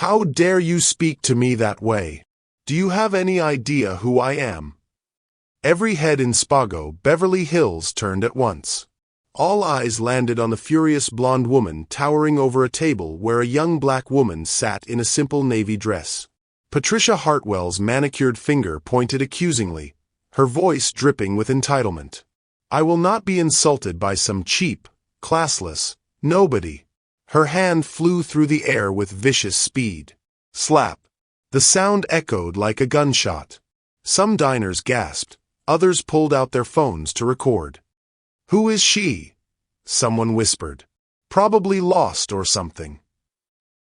How dare you speak to me that way? Do you have any idea who I am? Every head in Spago Beverly Hills turned at once. All eyes landed on the furious blonde woman towering over a table where a young black woman sat in a simple navy dress. Patricia Hartwell's manicured finger pointed accusingly, her voice dripping with entitlement. I will not be insulted by some cheap, classless nobody. Her hand flew through the air with vicious speed. Slap. The sound echoed like a gunshot. Some diners gasped, others pulled out their phones to record. Who is she? Someone whispered. Probably lost or something.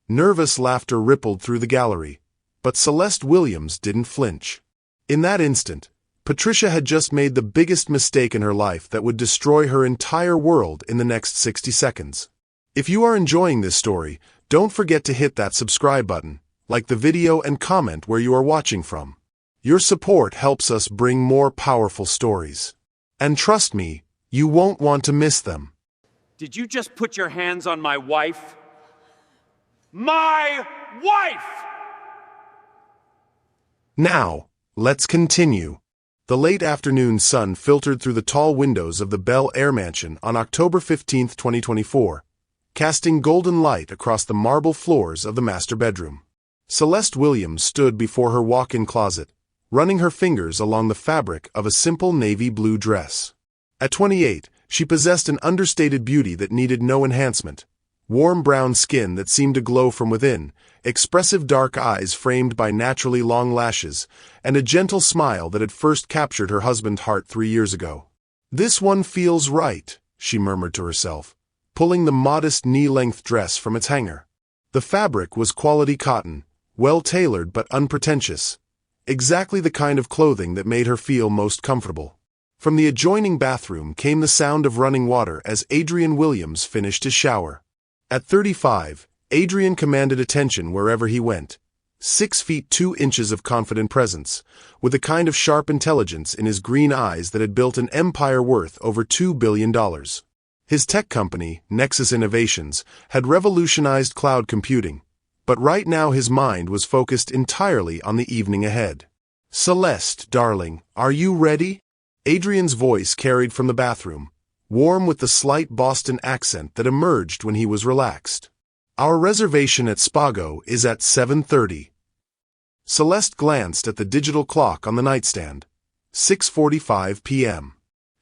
Nervous laughter rippled through the gallery, but Celeste Williams didn't flinch. In that instant, Patricia had just made the biggest mistake in her life that would destroy her entire world in the next 60 seconds. If you are enjoying this story, don't forget to hit that subscribe button, like the video and comment where you are watching from. Your support helps us bring more powerful stories. And trust me, you won't want to miss them. Did you just put your hands on my wife? My wife! Now, let's continue. The late afternoon sun filtered through the tall windows of the Bel Air mansion on October 15, 2024, casting golden light across the marble floors of the master bedroom. Celeste Williams stood before her walk-in closet, running her fingers along the fabric of a simple navy blue dress. At 28, she possessed an understated beauty that needed no enhancement. Warm brown skin that seemed to glow from within, expressive dark eyes framed by naturally long lashes, and a gentle smile that had first captured her husband's heart 3 years ago. This one feels right, she murmured to herself, pulling the modest knee-length dress from its hanger. The fabric was quality cotton, well-tailored but unpretentious, exactly the kind of clothing that made her feel most comfortable. From the adjoining bathroom came the sound of running water as Adrian Williams finished his shower. At 35, Adrian commanded attention wherever he went. 6 feet 2 inches of confident presence, with the kind of sharp intelligence in his green eyes that had built an empire worth over $2 billion. His tech company, Nexus Innovations, had revolutionized cloud computing, but right now his mind was focused entirely on the evening ahead. Celeste, darling, are you ready? Adrian's voice carried from the bathroom, warm with the slight Boston accent that emerged when he was relaxed. Our reservation at Spago is at 7:30. Celeste glanced at the digital clock on the nightstand. 6:45 p.m.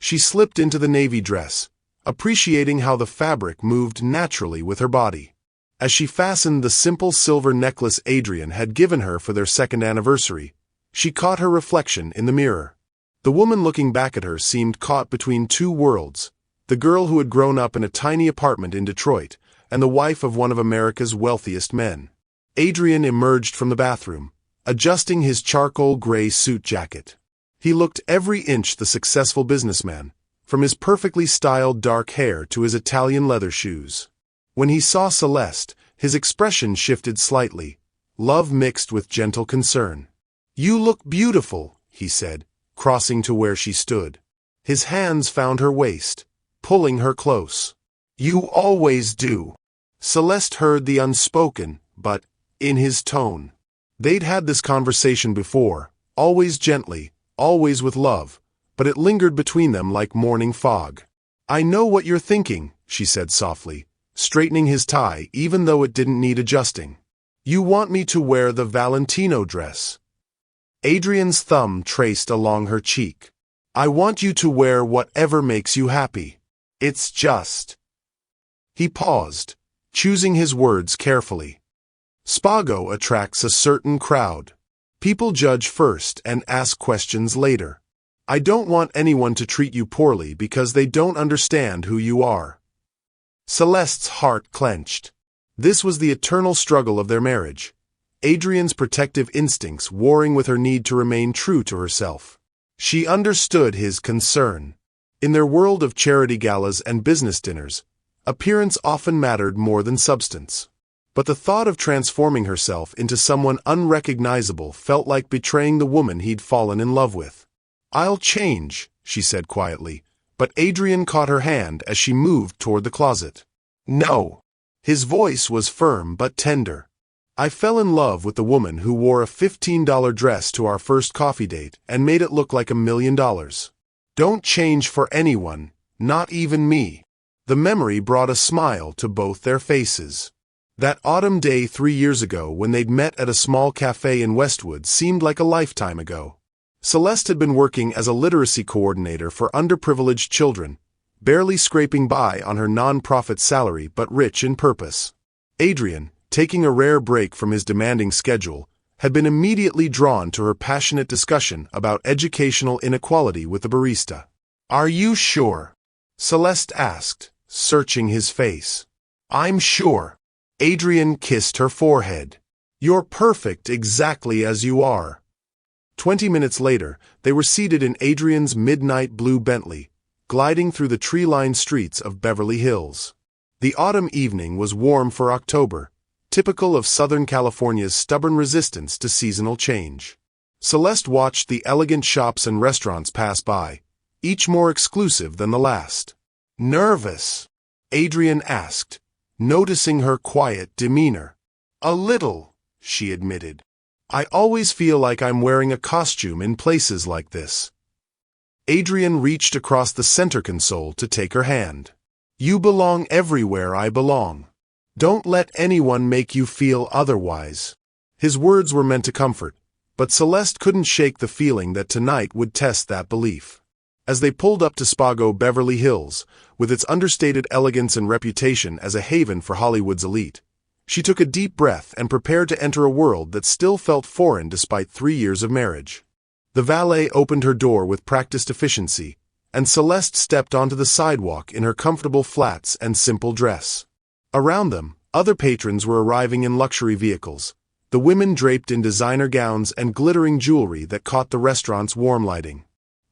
She slipped into the navy dress, appreciating how the fabric moved naturally with her body. As she fastened the simple silver necklace Adrian had given her for their second anniversary, she caught her reflection in the mirror. The woman looking back at her seemed caught between two worlds, the girl who had grown up in a tiny apartment in Detroit, and the wife of one of America's wealthiest men. Adrian emerged from the bathroom, adjusting his charcoal gray suit jacket. He looked every inch the successful businessman, from his perfectly styled dark hair to his Italian leather shoes. When he saw Celeste, his expression shifted slightly, love mixed with gentle concern. You look beautiful, he said, crossing to where she stood. His hands found her waist, pulling her close. You always do. Celeste heard the unspoken, but, in his tone. They'd had this conversation before, always gently, always with love, but it lingered between them like morning fog. I know what you're thinking, she said softly, straightening his tie even though it didn't need adjusting. You want me to wear the Valentino dress. Adrian's thumb traced along her cheek. I want you to wear whatever makes you happy. It's just. He paused, choosing his words carefully. Spago attracts a certain crowd. People judge first and ask questions later. I don't want anyone to treat you poorly because they don't understand who you are. Celeste's heart clenched. This was the eternal struggle of their marriage. Adrian's protective instincts warring with her need to remain true to herself. She understood his concern. In their world of charity galas and business dinners, appearance often mattered more than substance. But the thought of transforming herself into someone unrecognizable felt like betraying the woman he'd fallen in love with. I'll change, she said quietly, but Adrian caught her hand as she moved toward the closet. No. His voice was firm but tender. I fell in love with the woman who wore a $15 dress to our first coffee date and made it look like $1 million. Don't change for anyone, not even me. The memory brought a smile to both their faces. That autumn day 3 years ago when they'd met at a small cafe in Westwood seemed like a lifetime ago. Celeste had been working as a literacy coordinator for underprivileged children, barely scraping by on her non-profit salary but rich in purpose. Adrian, taking a rare break from his demanding schedule, had been immediately drawn to her passionate discussion about educational inequality with the barista. "Are you sure?" Celeste asked, searching his face. "I'm sure." Adrian kissed her forehead. "You're perfect exactly as you are." 20 minutes later, they were seated in Adrian's midnight blue Bentley, gliding through the tree-lined streets of Beverly Hills. The autumn evening was warm for October, typical of Southern California's stubborn resistance to seasonal change. Celeste watched the elegant shops and restaurants pass by, each more exclusive than the last. "Nervous?" Adrian asked, noticing her quiet demeanor. "A little," she admitted. "I always feel like I'm wearing a costume in places like this." Adrian reached across the center console to take her hand. "You belong everywhere I belong. Don't let anyone make you feel otherwise." His words were meant to comfort, but Celeste couldn't shake the feeling that tonight would test that belief. As they pulled up to Spago Beverly Hills, with its understated elegance and reputation as a haven for Hollywood's elite, she took a deep breath and prepared to enter a world that still felt foreign despite 3 years of marriage. The valet opened her door with practiced efficiency, and Celeste stepped onto the sidewalk in her comfortable flats and simple dress. Around them, other patrons were arriving in luxury vehicles, the women draped in designer gowns and glittering jewelry that caught the restaurant's warm lighting.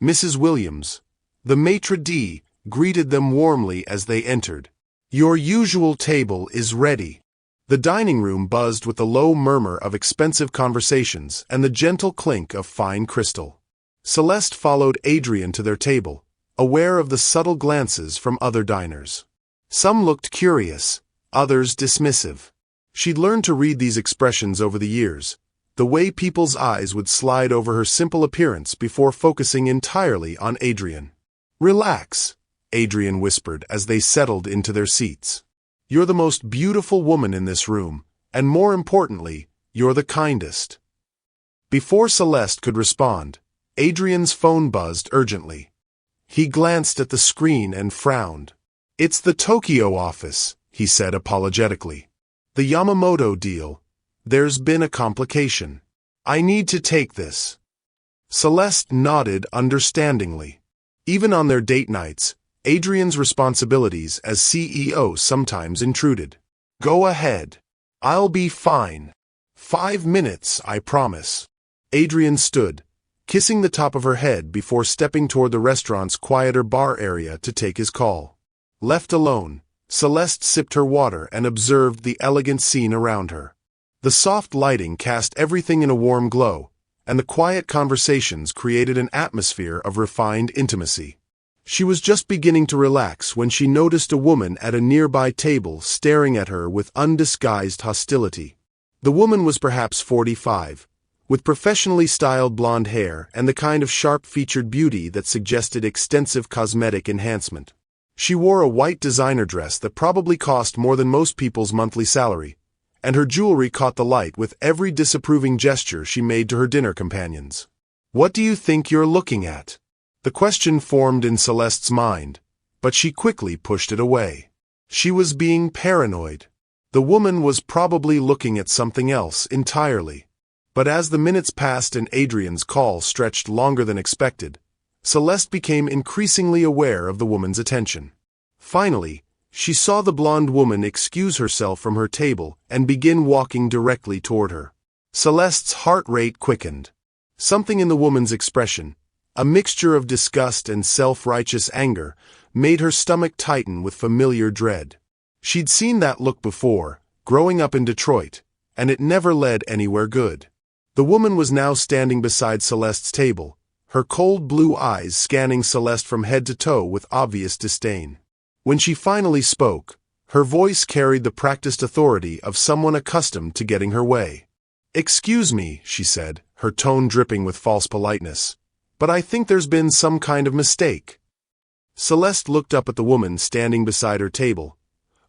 Mrs. Williams, the maitre d', greeted them warmly as they entered. "Your usual table is ready." The dining room buzzed with the low murmur of expensive conversations and the gentle clink of fine crystal. Celeste followed Adrian to their table, aware of the subtle glances from other diners. Some looked curious, others dismissive. She'd learned to read these expressions over the years, the way people's eyes would slide over her simple appearance before focusing entirely on Adrian. "Relax," Adrian whispered as they settled into their seats. "You're the most beautiful woman in this room, and more importantly, you're the kindest." Before Celeste could respond, Adrian's phone buzzed urgently. He glanced at the screen and frowned. "It's the Tokyo office," he said apologetically. "The Yamamoto deal. There's been a complication. I need to take this." Celeste nodded understandingly. Even on their date nights, Adrian's responsibilities as CEO sometimes intruded. "Go ahead. I'll be fine. 5 minutes, I promise." Adrian stood, kissing the top of her head before stepping toward the restaurant's quieter bar area to take his call. Left alone, Celeste sipped her water and observed the elegant scene around her. The soft lighting cast everything in a warm glow, and the quiet conversations created an atmosphere of refined intimacy. She was just beginning to relax when she noticed a woman at a nearby table staring at her with undisguised hostility. The woman was perhaps 45, with professionally styled blonde hair and the kind of sharp-featured beauty that suggested extensive cosmetic enhancement. She wore a white designer dress that probably cost more than most people's monthly salary, and her jewelry caught the light with every disapproving gesture she made to her dinner companions. "What do you think you're looking at?" The question formed in Celeste's mind, but she quickly pushed it away. She was being paranoid. The woman was probably looking at something else entirely. But as the minutes passed and Adrian's call stretched longer than expected, Celeste became increasingly aware of the woman's attention. Finally, she saw the blonde woman excuse herself from her table and begin walking directly toward her. Celeste's heart rate quickened. Something in the woman's expression, a mixture of disgust and self-righteous anger, made her stomach tighten with familiar dread. She'd seen that look before, growing up in Detroit, and it never led anywhere good. The woman was now standing beside Celeste's table, her cold blue eyes scanning Celeste from head to toe with obvious disdain. When she finally spoke, Her voice carried the practiced authority of someone accustomed to getting her way. "Excuse me," she said, her tone dripping with false politeness, "but I think there's been some kind of mistake." Celeste looked up at the woman standing beside her table,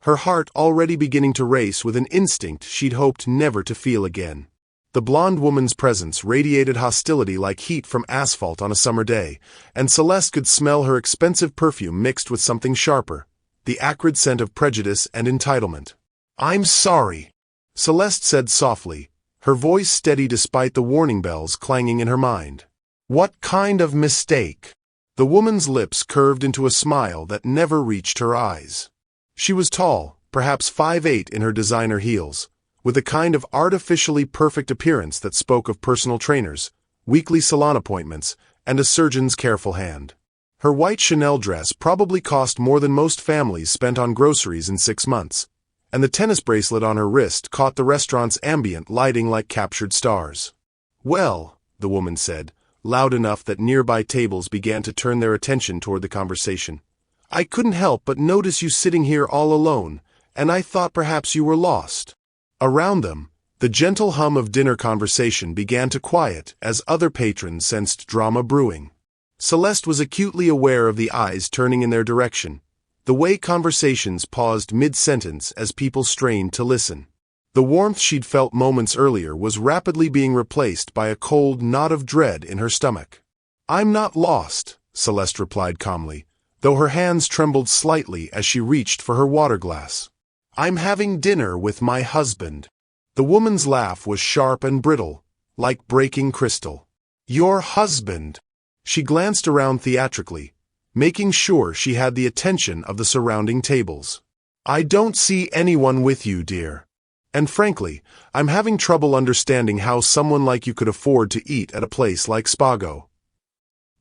her heart already beginning to race with an instinct she'd hoped never to feel again. The blonde woman's presence radiated hostility like heat from asphalt on a summer day, and Celeste could smell her expensive perfume mixed with something sharper, the acrid scent of prejudice and entitlement. "I'm sorry," Celeste said softly, her voice steady despite the warning bells clanging in her mind. "What kind of mistake?" The woman's lips curved into a smile that never reached her eyes. She was tall, perhaps 5'8" in her designer heels, with a kind of artificially perfect appearance that spoke of personal trainers, weekly salon appointments, and a surgeon's careful hand. Her white Chanel dress probably cost more than most families spent on groceries in 6 months, and the tennis bracelet on her wrist caught the restaurant's ambient lighting like captured stars. "Well," the woman said, loud enough that nearby tables began to turn their attention toward the conversation, "I couldn't help but notice you sitting here all alone, and I thought perhaps you were lost." Around them, the gentle hum of dinner conversation began to quiet as other patrons sensed drama brewing. Celeste was acutely aware of the eyes turning in their direction, the way conversations paused mid-sentence as people strained to listen. The warmth she'd felt moments earlier was rapidly being replaced by a cold knot of dread in her stomach. "I'm not lost," Celeste replied calmly, though her hands trembled slightly as she reached for her water glass. "I'm having dinner with my husband." The woman's laugh was sharp and brittle, like breaking crystal. "Your husband?" She glanced around theatrically, making sure she had the attention of the surrounding tables. "I don't see anyone with you, dear. And frankly, I'm having trouble understanding how someone like you could afford to eat at a place like Spago."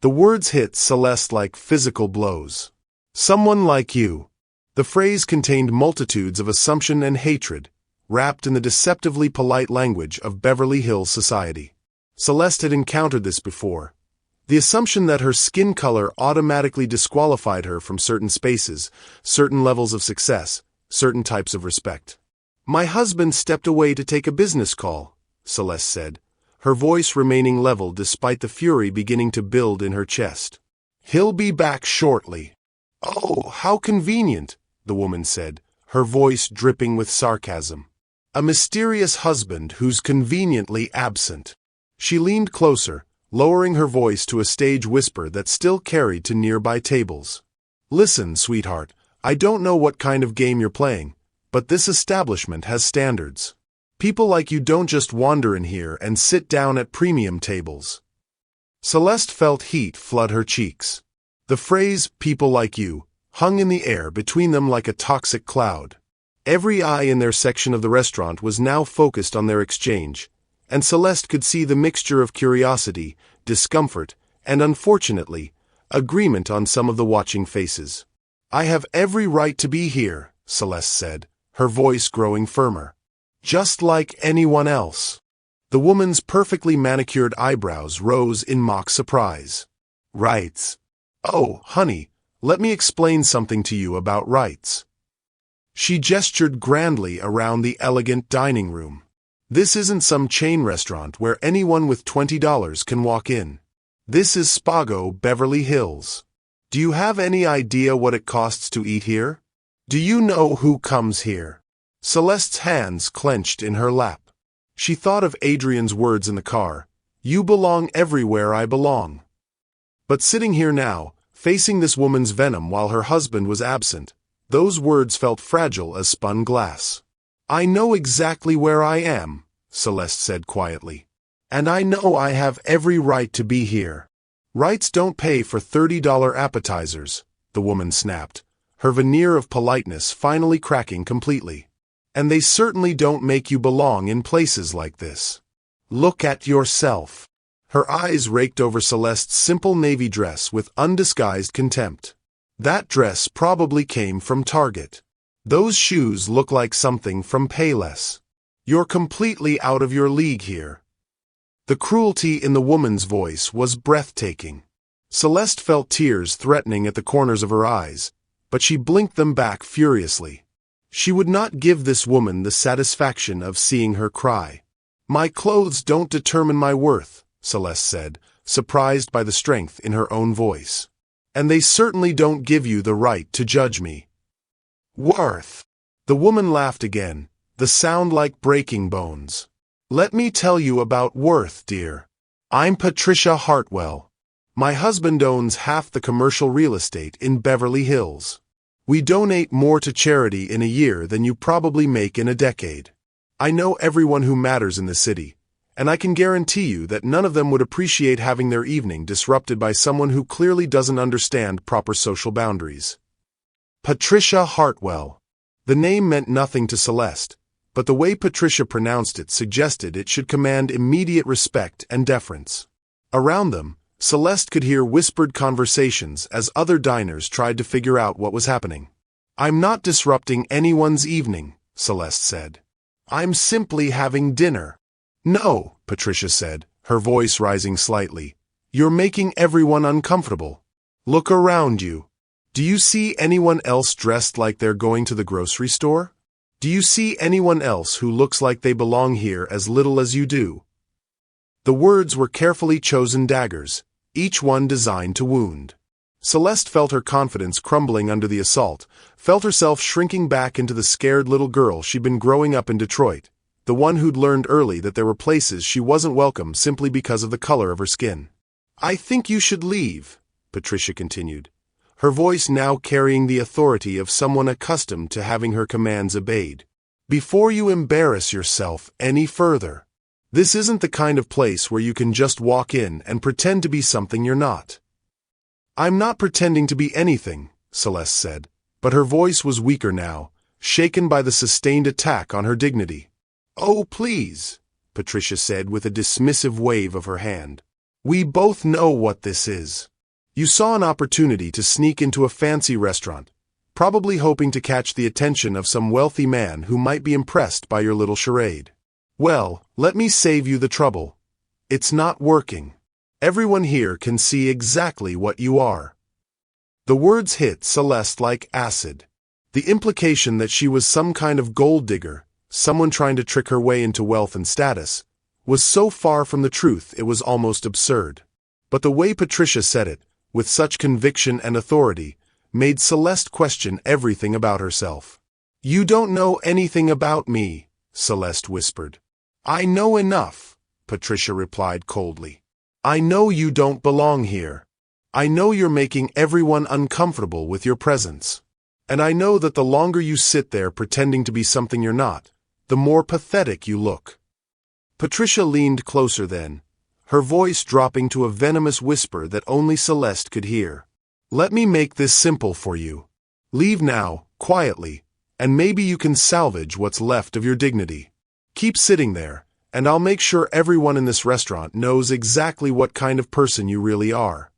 The words hit Celeste like physical blows. "Someone like you." The phrase contained multitudes of assumption and hatred, wrapped in the deceptively polite language of Beverly Hills society. Celeste had encountered this before. The assumption that her skin color automatically disqualified her from certain spaces, certain levels of success, certain types of respect. "My husband stepped away to take a business call," Celeste said, her voice remaining level despite the fury beginning to build in her chest. "He'll be back shortly." "Oh, how convenient," the woman said, her voice dripping with sarcasm. "A mysterious husband who's conveniently absent." She leaned closer, lowering her voice to a stage whisper that still carried to nearby tables. "Listen, sweetheart, I don't know what kind of game you're playing, but this establishment has standards. People like you don't just wander in here and sit down at premium tables." Celeste felt heat flood her cheeks. The phrase, "people like you," hung in the air between them like a toxic cloud. Every eye in their section of the restaurant was now focused on their exchange, and Celeste could see the mixture of curiosity, discomfort, and unfortunately, agreement on some of the watching faces. "I have every right to be here," Celeste said, her voice growing firmer. "Just like anyone else." The woman's perfectly manicured eyebrows rose in mock surprise. "Rights? Oh, honey, let me explain something to you about rights." She gestured grandly around the elegant dining room. "This isn't some chain restaurant where anyone with $20 can walk in. This is Spago Beverly Hills. Do you have any idea what it costs to eat here? Do you know who comes here?" Celeste's hands clenched in her lap. She thought of Adrian's words in the car, "You belong everywhere I belong." But sitting here now, facing this woman's venom while her husband was absent, those words felt fragile as spun glass. "I know exactly where I am," Celeste said quietly. "And I know I have every right to be here." "Rights don't pay for $30 appetizers," the woman snapped, her veneer of politeness finally cracking completely. "And they certainly don't make you belong in places like this. Look at yourself." Her eyes raked over Celeste's simple navy dress with undisguised contempt. "That dress probably came from Target. Those shoes look like something from Payless. You're completely out of your league here." The cruelty in the woman's voice was breathtaking. Celeste felt tears threatening at the corners of her eyes, but she blinked them back furiously. She would not give this woman the satisfaction of seeing her cry. "My clothes don't determine my worth," Celeste said, surprised by the strength in her own voice. "And they certainly don't give you the right to judge me." "Worth?" The woman laughed again, the sound like breaking bones. "Let me tell you about worth, dear. I'm Patricia Hartwell. My husband owns half the commercial real estate in Beverly Hills. We donate more to charity in a year than you probably make in a decade. I know everyone who matters in the city, and I can guarantee you that none of them would appreciate having their evening disrupted by someone who clearly doesn't understand proper social boundaries." Patricia Hartwell. The name meant nothing to Celeste, but the way Patricia pronounced it suggested it should command immediate respect and deference. Around them, Celeste could hear whispered conversations as other diners tried to figure out what was happening. "I'm not disrupting anyone's evening," Celeste said. "I'm simply having dinner." "No," Patricia said, her voice rising slightly. "You're making everyone uncomfortable. Look around you. Do you see anyone else dressed like they're going to the grocery store? Do you see anyone else who looks like they belong here as little as you do?" The words were carefully chosen daggers, each one designed to wound. Celeste felt her confidence crumbling under the assault, felt herself shrinking back into the scared little girl she'd been growing up in Detroit, the one who'd learned early that there were places she wasn't welcome simply because of the color of her skin. "I think you should leave," Patricia continued, her voice now carrying the authority of someone accustomed to having her commands obeyed, "before you embarrass yourself any further. This isn't the kind of place where you can just walk in and pretend to be something you're not." "I'm not pretending to be anything," Celeste said, but her voice was weaker now, shaken by the sustained attack on her dignity. "Oh, please," Patricia said with a dismissive wave of her hand. "We both know what this is. You saw an opportunity to sneak into a fancy restaurant, probably hoping to catch the attention of some wealthy man who might be impressed by your little charade. Well, let me save you the trouble. It's not working. Everyone here can see exactly what you are." The words hit Celeste like acid. The implication that she was some kind of gold digger, someone trying to trick her way into wealth and status, was so far from the truth it was almost absurd. But the way Patricia said it, with such conviction and authority, made Celeste question everything about herself. "You don't know anything about me," Celeste whispered. "I know enough," Patricia replied coldly. "I know you don't belong here. I know you're making everyone uncomfortable with your presence. And I know that the longer you sit there pretending to be something you're not, the more pathetic you look." Patricia leaned closer then, her voice dropping to a venomous whisper that only Celeste could hear. "Let me make this simple for you. Leave now, quietly, and maybe you can salvage what's left of your dignity. Keep sitting there, and I'll make sure everyone in this restaurant knows exactly what kind of person you really are."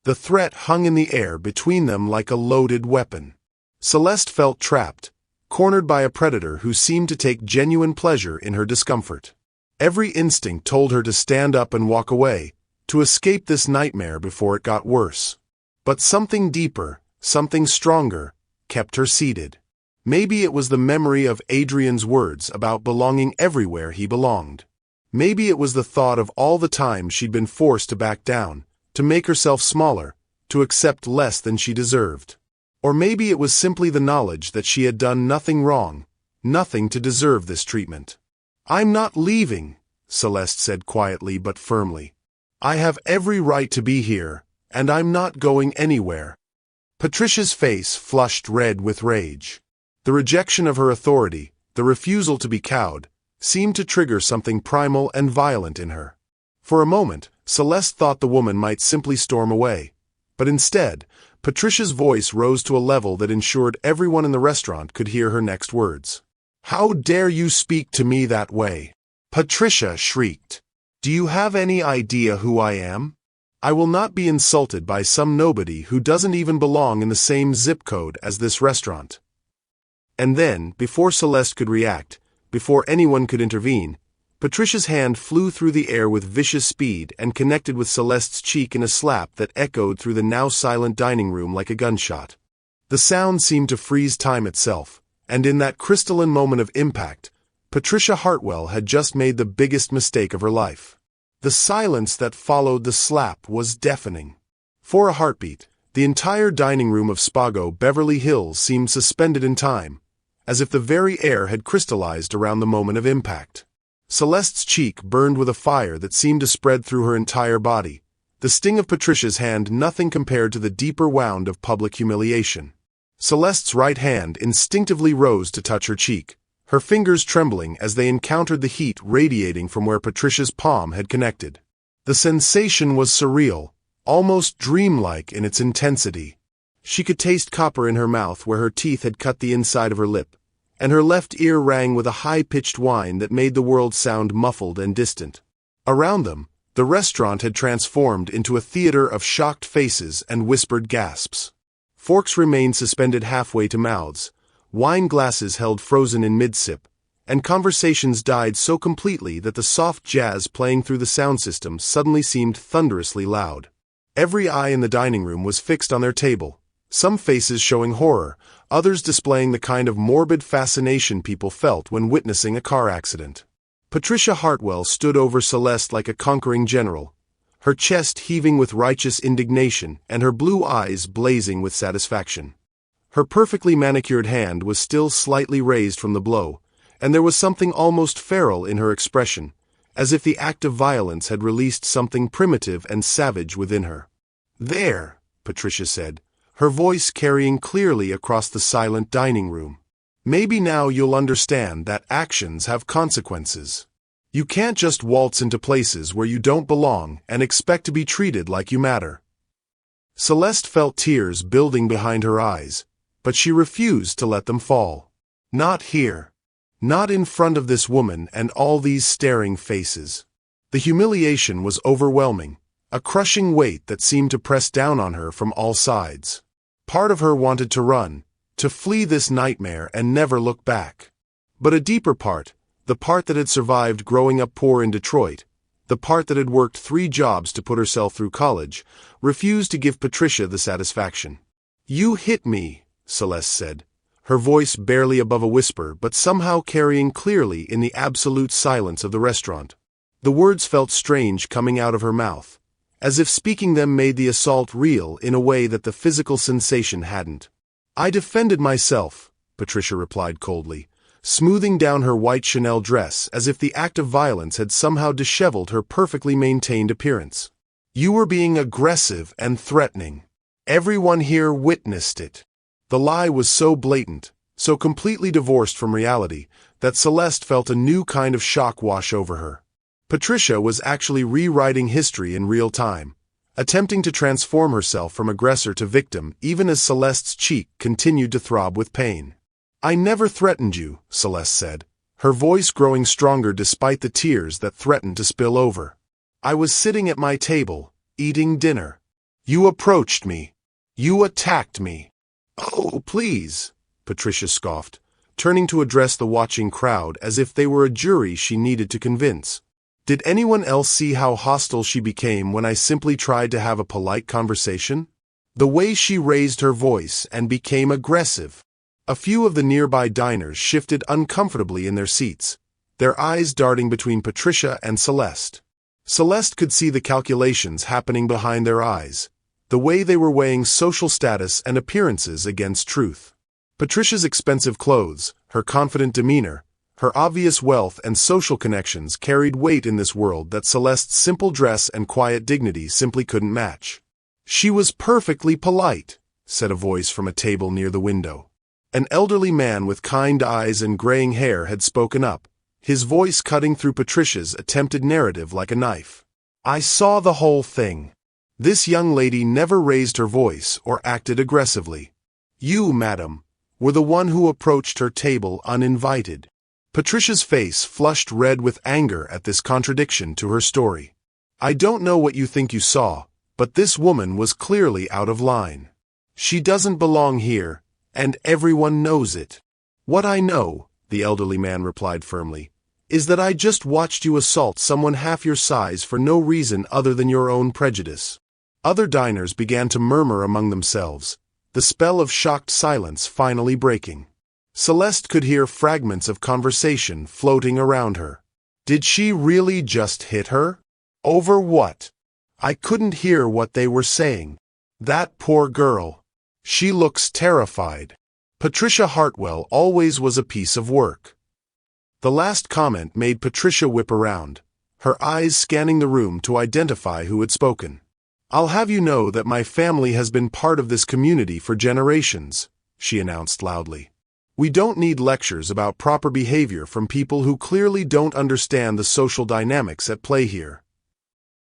The threat hung in the air between them like a loaded weapon. Celeste felt trapped, cornered by a predator who seemed to take genuine pleasure in her discomfort. Every instinct told her to stand up and walk away, to escape this nightmare before it got worse. But something deeper, something stronger, kept her seated. Maybe it was the memory of Adrian's words about belonging everywhere he belonged. Maybe it was the thought of all the time she'd been forced to back down, to make herself smaller, to accept less than she deserved. Or maybe it was simply the knowledge that she had done nothing wrong, nothing to deserve this treatment. "I'm not leaving," Celeste said quietly but firmly. "I have every right to be here, and I'm not going anywhere." Patricia's face flushed red with rage. The rejection of her authority, the refusal to be cowed, seemed to trigger something primal and violent in her. For a moment, Celeste thought the woman might simply storm away, but instead, Patricia's voice rose to a level that ensured everyone in the restaurant could hear her next words. "How dare you speak to me that way?" Patricia shrieked. "Do you have any idea who I am? I will not be insulted by some nobody who doesn't even belong in the same zip code as this restaurant." And then, before Celeste could react, before anyone could intervene, Patricia's hand flew through the air with vicious speed and connected with Celeste's cheek in a slap that echoed through the now silent dining room like a gunshot. The sound seemed to freeze time itself, And in that crystalline moment of impact, Patricia Hartwell had just made the biggest mistake of her life. The silence that followed the slap was deafening. For a heartbeat, the entire dining room of Spago Beverly Hills seemed suspended in time, as if the very air had crystallized around the moment of impact. Celeste's cheek burned with a fire that seemed to spread through her entire body, the sting of Patricia's hand nothing compared to the deeper wound of public humiliation. Celeste's right hand instinctively rose to touch her cheek, her fingers trembling as they encountered the heat radiating from where Patricia's palm had connected. The sensation was surreal, almost dreamlike in its intensity. She could taste copper in her mouth where her teeth had cut the inside of her lip, and her left ear rang with a high-pitched whine that made the world sound muffled and distant. Around them, the restaurant had transformed into a theater of shocked faces and whispered gasps. Forks remained suspended halfway to mouths, wine glasses held frozen in mid-sip, and conversations died so completely that the soft jazz playing through the sound system suddenly seemed thunderously loud. Every eye in the dining room was fixed on their table, some faces showing horror, others displaying the kind of morbid fascination people felt when witnessing a car accident. Patricia Hartwell stood over Celeste like a conquering general, her chest heaving with righteous indignation and her blue eyes blazing with satisfaction. Her perfectly manicured hand was still slightly raised from the blow, and there was something almost feral in her expression, as if the act of violence had released something primitive and savage within her. "There," Patricia said, her voice carrying clearly across the silent dining room. "Maybe now you'll understand that actions have consequences. You can't just waltz into places where you don't belong and expect to be treated like you matter." Celeste felt tears building behind her eyes, but she refused to let them fall. Not here. Not in front of this woman and all these staring faces. The humiliation was overwhelming, a crushing weight that seemed to press down on her from all sides. Part of her wanted to run, to flee this nightmare and never look back. But a deeper part, the part that had survived growing up poor in Detroit, the part that had worked 3 jobs to put herself through college, refused to give Patricia the satisfaction. "You hit me," Celeste said, her voice barely above a whisper but somehow carrying clearly in the absolute silence of the restaurant. The words felt strange coming out of her mouth, as if speaking them made the assault real in a way that the physical sensation hadn't. "I defended myself," Patricia replied coldly, smoothing down her white Chanel dress as if the act of violence had somehow disheveled her perfectly maintained appearance. "You were being aggressive and threatening. Everyone here witnessed it." The lie was so blatant, so completely divorced from reality, that Celeste felt a new kind of shock wash over her. Patricia was actually rewriting history in real time, attempting to transform herself from aggressor to victim even as Celeste's cheek continued to throb with pain. "I never threatened you," Celeste said, her voice growing stronger despite the tears that threatened to spill over. "I was sitting at my table, eating dinner. You approached me. You attacked me." "Oh, please," Patricia scoffed, turning to address the watching crowd as if they were a jury she needed to convince. "Did anyone else see how hostile she became when I simply tried to have a polite conversation? The way she raised her voice and became aggressive." A few of the nearby diners shifted uncomfortably in their seats, their eyes darting between Patricia and Celeste. Celeste could see the calculations happening behind their eyes, the way they were weighing social status and appearances against truth. Patricia's expensive clothes, her confident demeanor, her obvious wealth and social connections carried weight in this world that Celeste's simple dress and quiet dignity simply couldn't match. "She was perfectly polite," said a voice from a table near the window. An elderly man with kind eyes and graying hair had spoken up, his voice cutting through Patricia's attempted narrative like a knife. "I saw the whole thing. This young lady never raised her voice or acted aggressively. You, madam, were the one who approached her table uninvited." Patricia's face flushed red with anger at this contradiction to her story. "I don't know what you think you saw, but this woman was clearly out of line. She doesn't belong here, and everyone knows it." "What I know," the elderly man replied firmly, "is that I just watched you assault someone half your size for no reason other than your own prejudice." Other diners began to murmur among themselves, the spell of shocked silence finally breaking. Celeste could hear fragments of conversation floating around her. Did she really just hit her? Over what? I couldn't hear what they were saying. That poor girl. She looks terrified. Patricia Hartwell always was a piece of work. The last comment made Patricia whip around, her eyes scanning the room to identify who had spoken. I'll have you know that my family has been part of this community for generations, she announced loudly. We don't need lectures about proper behavior from people who clearly don't understand the social dynamics at play here.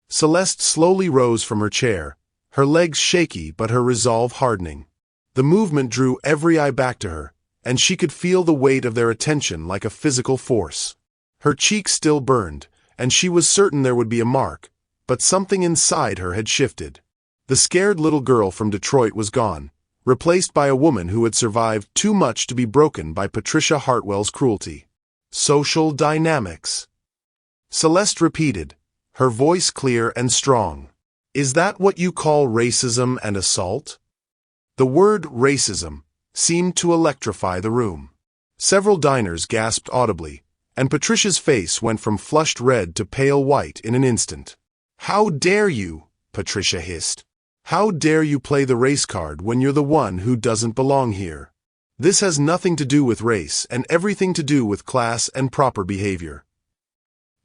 Celeste slowly rose from her chair, her legs shaky but her resolve hardening. The movement drew every eye back to her, and she could feel the weight of their attention like a physical force. Her cheeks still burned, and she was certain there would be a mark, but something inside her had shifted. The scared little girl from Detroit was gone, replaced by a woman who had survived too much to be broken by Patricia Hartwell's cruelty. Social dynamics. Celeste repeated, her voice clear and strong. Is that what you call racism and assault? The word racism seemed to electrify the room. Several diners gasped audibly, and Patricia's face went from flushed red to pale white in an instant. How dare you, Patricia hissed. How dare you play the race card when you're the one who doesn't belong here? This has nothing to do with race and everything to do with class and proper behavior.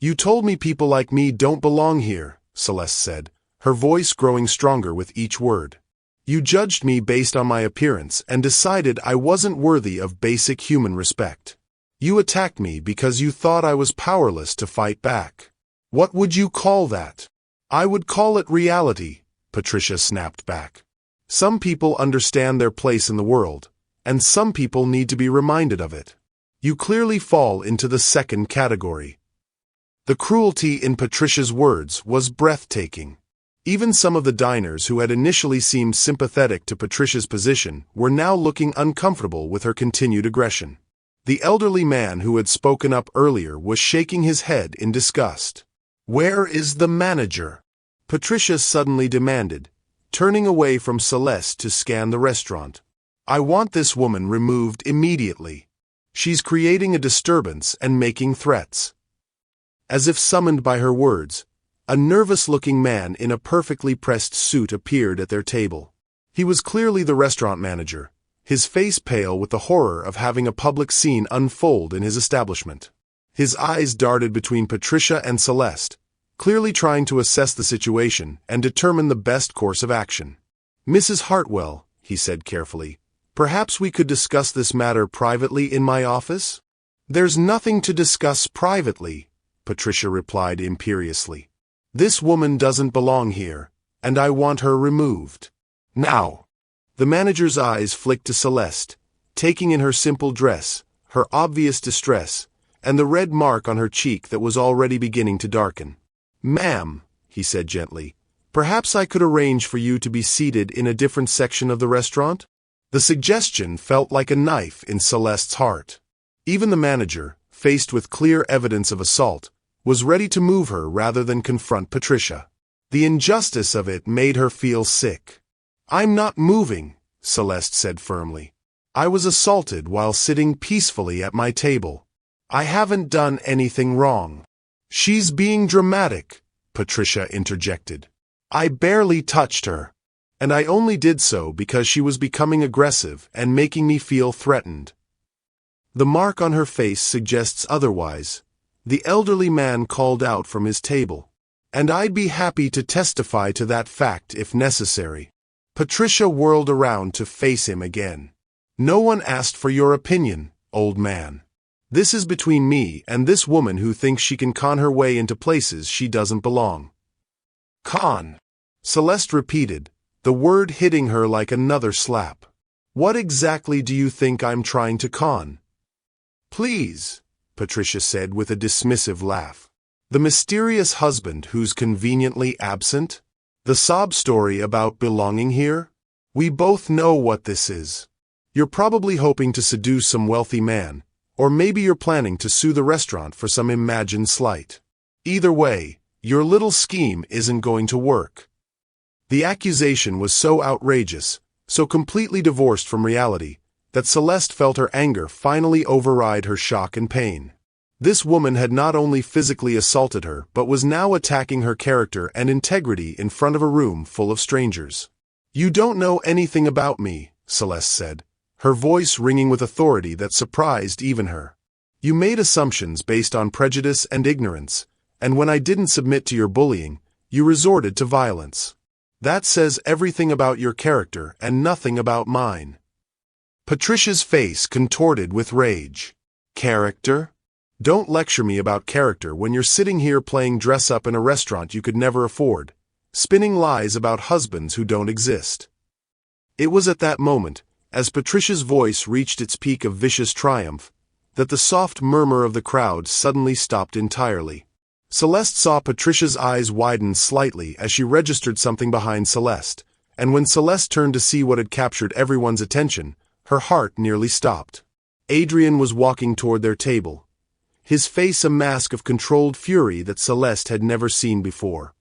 You told me people like me don't belong here, Celeste said, her voice growing stronger with each word. You judged me based on my appearance and decided I wasn't worthy of basic human respect. You attacked me because you thought I was powerless to fight back. What would you call that? I would call it reality, Patricia snapped back. Some people understand their place in the world, and some people need to be reminded of it. You clearly fall into the second category. The cruelty in Patricia's words was breathtaking. Even some of the diners who had initially seemed sympathetic to Patricia's position were now looking uncomfortable with her continued aggression. The elderly man who had spoken up earlier was shaking his head in disgust. Where is the manager? Patricia suddenly demanded, turning away from Celeste to scan the restaurant. I want this woman removed immediately. She's creating a disturbance and making threats. As if summoned by her words, a nervous-looking man in a perfectly pressed suit appeared at their table. He was clearly the restaurant manager, his face pale with the horror of having a public scene unfold in his establishment. His eyes darted between Patricia and Celeste, clearly trying to assess the situation and determine the best course of action. Mrs. Hartwell, he said carefully, perhaps we could discuss this matter privately in my office? There's nothing to discuss privately, Patricia replied imperiously. This woman doesn't belong here, and I want her removed. Now. The manager's eyes flicked to Celeste, taking in her simple dress, her obvious distress, and the red mark on her cheek that was already beginning to darken. Ma'am, he said gently, perhaps I could arrange for you to be seated in a different section of the restaurant? The suggestion felt like a knife in Celeste's heart. Even the manager, faced with clear evidence of assault, was ready to move her rather than confront Patricia. The injustice of it made her feel sick. I'm not moving, Celeste said firmly. I was assaulted while sitting peacefully at my table. I haven't done anything wrong. She's being dramatic, Patricia interjected. I barely touched her, and I only did so because she was becoming aggressive and making me feel threatened. The mark on her face suggests otherwise. The elderly man called out from his table. And I'd be happy to testify to that fact if necessary. Patricia whirled around to face him again. No one asked for your opinion, old man. This is between me and this woman who thinks she can con her way into places she doesn't belong. Con. Celeste repeated, the word hitting her like another slap. What exactly do you think I'm trying to con? Please, Patricia said with a dismissive laugh. The mysterious husband who's conveniently absent? The sob story about belonging here? We both know what this is. You're probably hoping to seduce some wealthy man, or maybe you're planning to sue the restaurant for some imagined slight. Either way, your little scheme isn't going to work. The accusation was so outrageous, so completely divorced from reality, that Celeste felt her anger finally override her shock and pain. This woman had not only physically assaulted her but was now attacking her character and integrity in front of a room full of strangers. "You don't know anything about me," Celeste said, her voice ringing with authority that surprised even her. "You made assumptions based on prejudice and ignorance, and when I didn't submit to your bullying, you resorted to violence. That says everything about your character and nothing about mine." Patricia's face contorted with rage. "Character? Don't lecture me about character when you're sitting here playing dress-up in a restaurant you could never afford, spinning lies about husbands who don't exist." It was at that moment, as Patricia's voice reached its peak of vicious triumph, that the soft murmur of the crowd suddenly stopped entirely. Celeste saw Patricia's eyes widen slightly as she registered something behind Celeste, and when Celeste turned to see what had captured everyone's attention, her heart nearly stopped. Adrian was walking toward their table, his face a mask of controlled fury that Celeste had never seen before.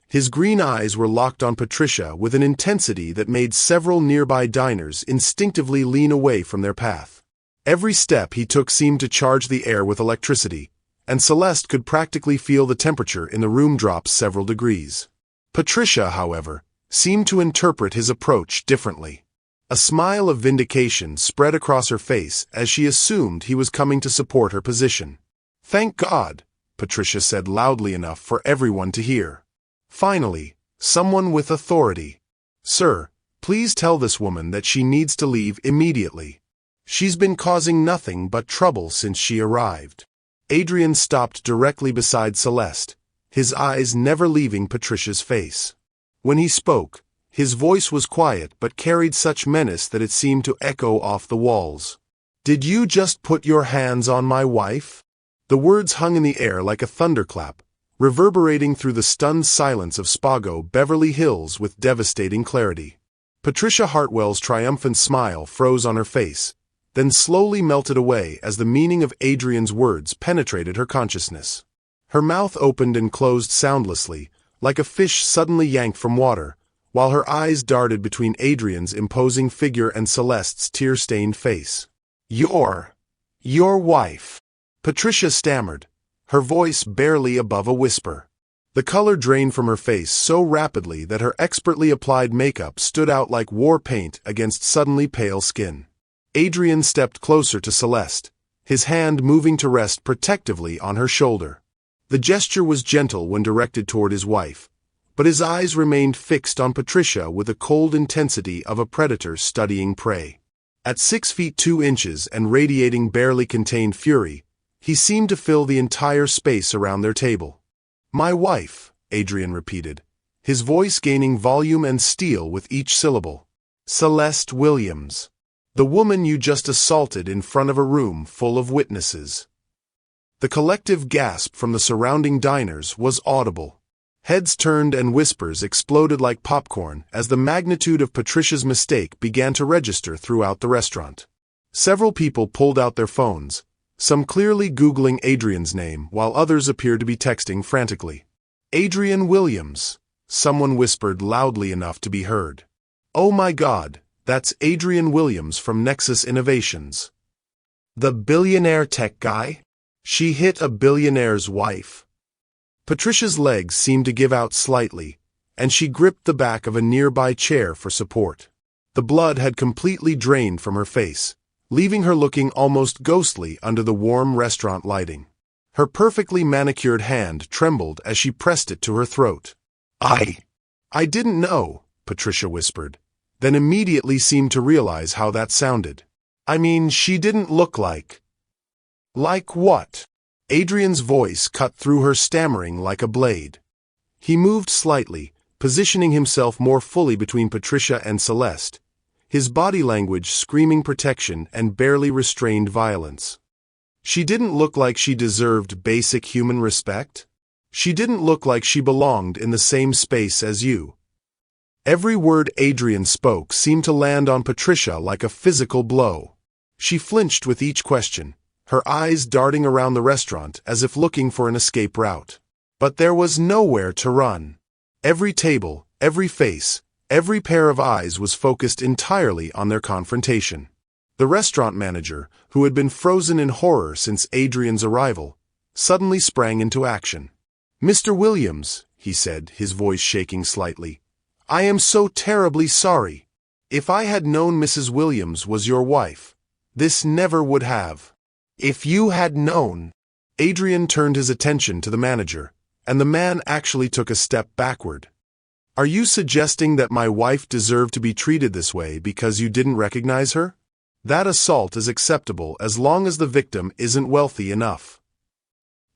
His green eyes were locked on Patricia with an intensity that made several nearby diners instinctively lean away from their path. Every step he took seemed to charge the air with electricity, and Celeste could practically feel the temperature in the room drop several degrees. Patricia, however, seemed to interpret his approach differently. A smile of vindication spread across her face as she assumed he was coming to support her position. "Thank God," Patricia said loudly enough for everyone to hear. "Finally, someone with authority. Sir, please tell this woman that she needs to leave immediately. She's been causing nothing but trouble since she arrived." Adrian stopped directly beside Celeste, his eyes never leaving Patricia's face. When he spoke, his voice was quiet but carried such menace that it seemed to echo off the walls. "Did you just put your hands on my wife?" The words hung in the air like a thunderclap, reverberating through the stunned silence of Spago Beverly Hills with devastating clarity. Patricia Hartwell's triumphant smile froze on her face, then slowly melted away as the meaning of Adrian's words penetrated her consciousness. Her mouth opened and closed soundlessly, like a fish suddenly yanked from water, while her eyes darted between Adrian's imposing figure and Celeste's tear-stained face. Your wife," Patricia stammered, her voice barely above a whisper. The color drained from her face so rapidly that her expertly applied makeup stood out like war paint against suddenly pale skin. Adrian stepped closer to Celeste, his hand moving to rest protectively on her shoulder. The gesture was gentle when directed toward his wife, but his eyes remained fixed on Patricia with the cold intensity of a predator studying prey. At 6 feet 2 inches and radiating barely contained fury, he seemed to fill the entire space around their table. "My wife," Adrian repeated, his voice gaining volume and steel with each syllable. "Celeste Williams. The woman you just assaulted in front of a room full of witnesses." The collective gasp from the surrounding diners was audible. Heads turned and whispers exploded like popcorn as the magnitude of Patricia's mistake began to register throughout the restaurant. Several people pulled out their phones, some clearly Googling Adrian's name while others appeared to be texting frantically. "Adrian Williams," someone whispered loudly enough to be heard. "Oh my God, that's Adrian Williams from Nexus Innovations. The billionaire tech guy? She hit a billionaire's wife." Patricia's legs seemed to give out slightly, and she gripped the back of a nearby chair for support. The blood had completely drained from her face, leaving her looking almost ghostly under the warm restaurant lighting. Her perfectly manicured hand trembled as she pressed it to her throat. I didn't know," Patricia whispered, then immediately seemed to realize how that sounded. "I mean, she didn't look like—" "Like what?" Adrian's voice cut through her, stammering like a blade. He moved slightly, positioning himself more fully between Patricia and Celeste, his body language screaming protection and barely restrained violence. "She didn't look like she deserved basic human respect. She didn't look like she belonged in the same space as you." Every word Adrian spoke seemed to land on Patricia like a physical blow. She flinched with each question, her eyes darting around the restaurant as if looking for an escape route. But there was nowhere to run. Every table, every face, every pair of eyes was focused entirely on their confrontation. The restaurant manager, who had been frozen in horror since Adrian's arrival, suddenly sprang into action. "Mr. Williams," he said, his voice shaking slightly, "I am so terribly sorry. If I had known Mrs. Williams was your wife, this never would have." "If you had known—" Adrian turned his attention to the manager, and the man actually took a step backward. "Are you suggesting that my wife deserved to be treated this way because you didn't recognize her? That assault is acceptable as long as the victim isn't wealthy enough."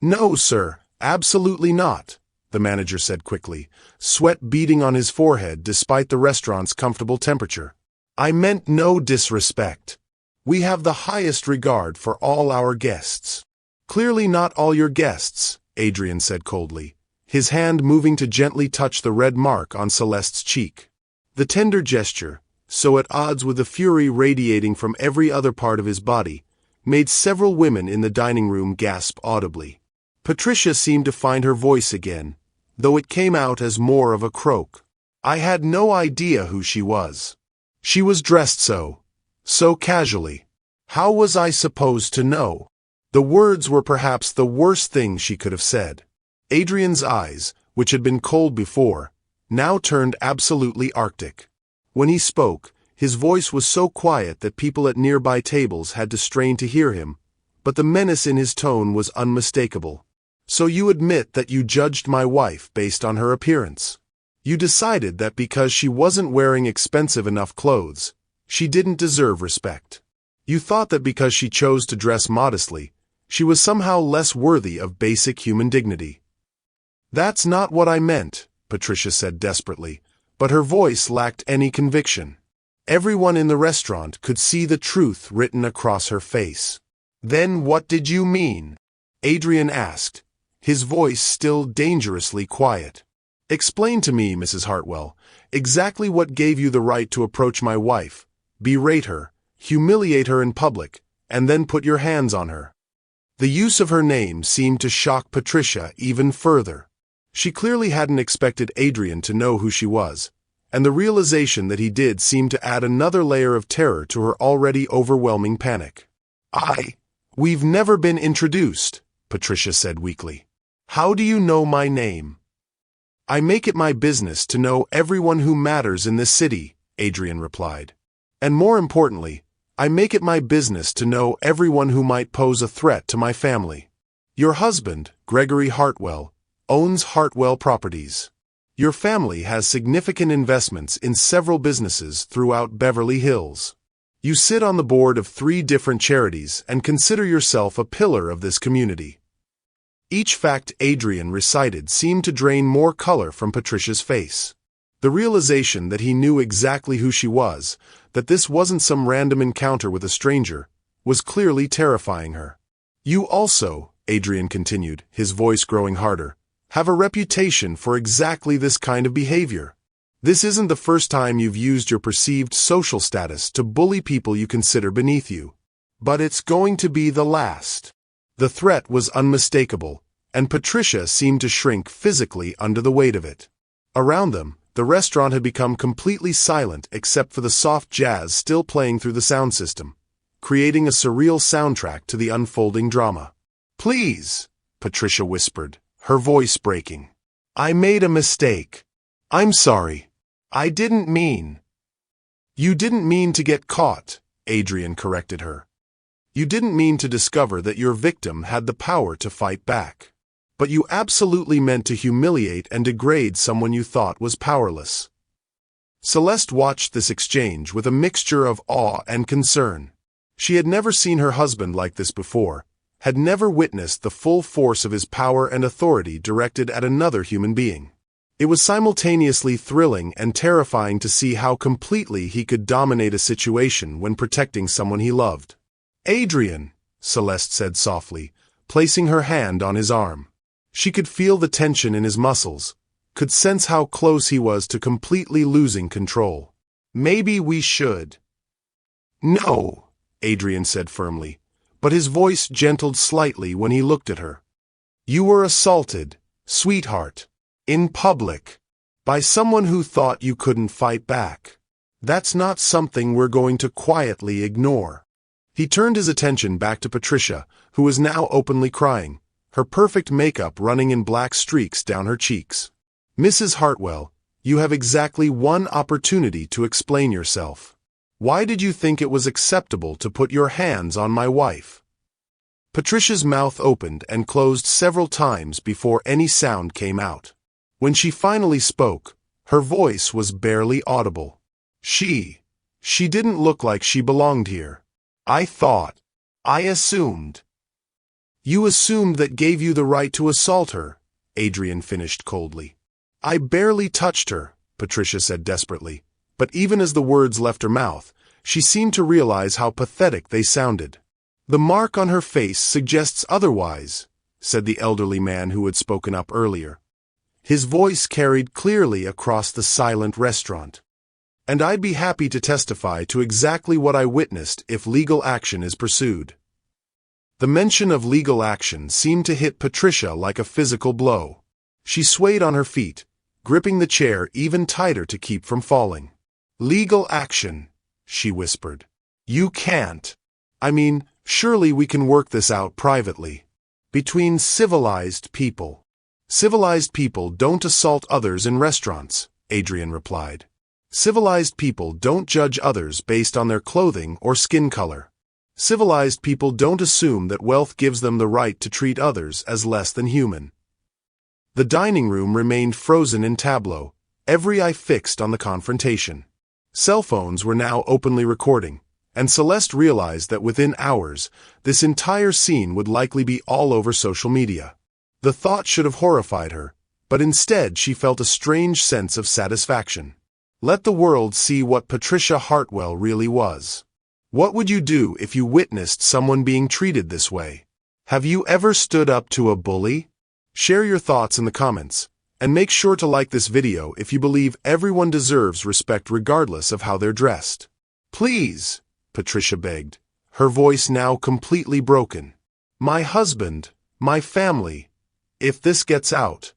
"No, sir, absolutely not," the manager said quickly, sweat beading on his forehead despite the restaurant's comfortable temperature. "I meant no disrespect. We have the highest regard for all our guests." "Clearly not all your guests," Adrian said coldly, his hand moving to gently touch the red mark on Celeste's cheek. The tender gesture, so at odds with the fury radiating from every other part of his body, made several women in the dining room gasp audibly. Patricia seemed to find her voice again, though it came out as more of a croak. "I had no idea who she was. She was dressed so casually. How was I supposed to know?" The words were perhaps the worst thing she could have said. Adrian's eyes, which had been cold before, now turned absolutely arctic. When he spoke, his voice was so quiet that people at nearby tables had to strain to hear him, but the menace in his tone was unmistakable. "So you admit that you judged my wife based on her appearance? You decided that because she wasn't wearing expensive enough clothes, she didn't deserve respect. You thought that because she chose to dress modestly, she was somehow less worthy of basic human dignity." "That's not what I meant," Patricia said desperately, but her voice lacked any conviction. Everyone in the restaurant could see the truth written across her face. "Then what did you mean?" Adrian asked, his voice still dangerously quiet. "Explain to me, Mrs. Hartwell, exactly what gave you the right to approach my wife, berate her, humiliate her in public, and then put your hands on her." The use of her name seemed to shock Patricia even further. She clearly hadn't expected Adrian to know who she was, and the realization that he did seemed to add another layer of terror to her already overwhelming panic. "We've never been introduced," Patricia said weakly. "How do you know my name?" "I make it my business to know everyone who matters in this city," Adrian replied. "And more importantly, I make it my business to know everyone who might pose a threat to my family. Your husband, Gregory Hartwell, owns Hartwell Properties. Your family has significant investments in several businesses throughout Beverly Hills. You sit on the board of 3 different charities and consider yourself a pillar of this community." Each fact Adrian recited seemed to drain more color from Patricia's face. The realization that he knew exactly who she was, that this wasn't some random encounter with a stranger, was clearly terrifying her. "You also," Adrian continued, his voice growing harder, "have a reputation for exactly this kind of behavior. This isn't the first time you've used your perceived social status to bully people you consider beneath you. But it's going to be the last." The threat was unmistakable, and Patricia seemed to shrink physically under the weight of it. Around them, the restaurant had become completely silent except for the soft jazz still playing through the sound system, creating a surreal soundtrack to the unfolding drama. "Please," Patricia whispered, her voice breaking. "I made a mistake. I'm sorry. I didn't mean." "You didn't mean to get caught," Adrian corrected her. "You didn't mean to discover that your victim had the power to fight back. But you absolutely meant to humiliate and degrade someone you thought was powerless." Celeste watched this exchange with a mixture of awe and concern. She had never seen her husband like this before, had never witnessed the full force of his power and authority directed at another human being. It was simultaneously thrilling and terrifying to see how completely he could dominate a situation when protecting someone he loved. "Adrian," Celeste said softly, placing her hand on his arm. She could feel the tension in his muscles, could sense how close he was to completely losing control. "Maybe we should." "No," Adrian said firmly, but his voice gentled slightly when he looked at her. "You were assaulted, sweetheart, in public, by someone who thought you couldn't fight back. That's not something we're going to quietly ignore." He turned his attention back to Patricia, who was now openly crying, her perfect makeup running in black streaks down her cheeks. "Mrs. Hartwell, you have exactly one opportunity to explain yourself. Why did you think it was acceptable to put your hands on my wife?" Patricia's mouth opened and closed several times before any sound came out. When she finally spoke, her voice was barely audible. She didn't look like she belonged here. I assumed. You assumed that gave you the right to assault her, Adrian finished coldly. I barely touched her, Patricia said desperately, but even as the words left her mouth, she seemed to realize how pathetic they sounded. The mark on her face suggests otherwise, said the elderly man who had spoken up earlier. His voice carried clearly across the silent restaurant. And I'd be happy to testify to exactly what I witnessed if legal action is pursued. The mention of legal action seemed to hit Patricia like a physical blow. She swayed on her feet, gripping the chair even tighter to keep from falling. Legal action, she whispered. You can't. I mean, surely we can work this out privately. Between civilized people. Civilized people don't assault others in restaurants, Adrian replied. Civilized people don't judge others based on their clothing or skin color. Civilized people don't assume that wealth gives them the right to treat others as less than human. The dining room remained frozen in tableau, every eye fixed on the confrontation. Cell phones were now openly recording, and Celeste realized that within hours, this entire scene would likely be all over social media. The thought should have horrified her, but instead she felt a strange sense of satisfaction. Let the world see what Patricia Hartwell really was. What would you do if you witnessed someone being treated this way? Have you ever stood up to a bully? Share your thoughts in the comments, and make sure to like this video if you believe everyone deserves respect regardless of how they're dressed. Please, Patricia begged, her voice now completely broken. My husband, my family, if this gets out.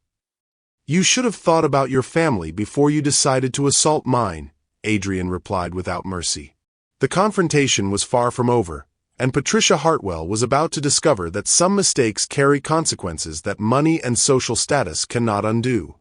You should have thought about your family before you decided to assault mine, Adrian replied without mercy. The confrontation was far from over, and Patricia Hartwell was about to discover that some mistakes carry consequences that money and social status cannot undo.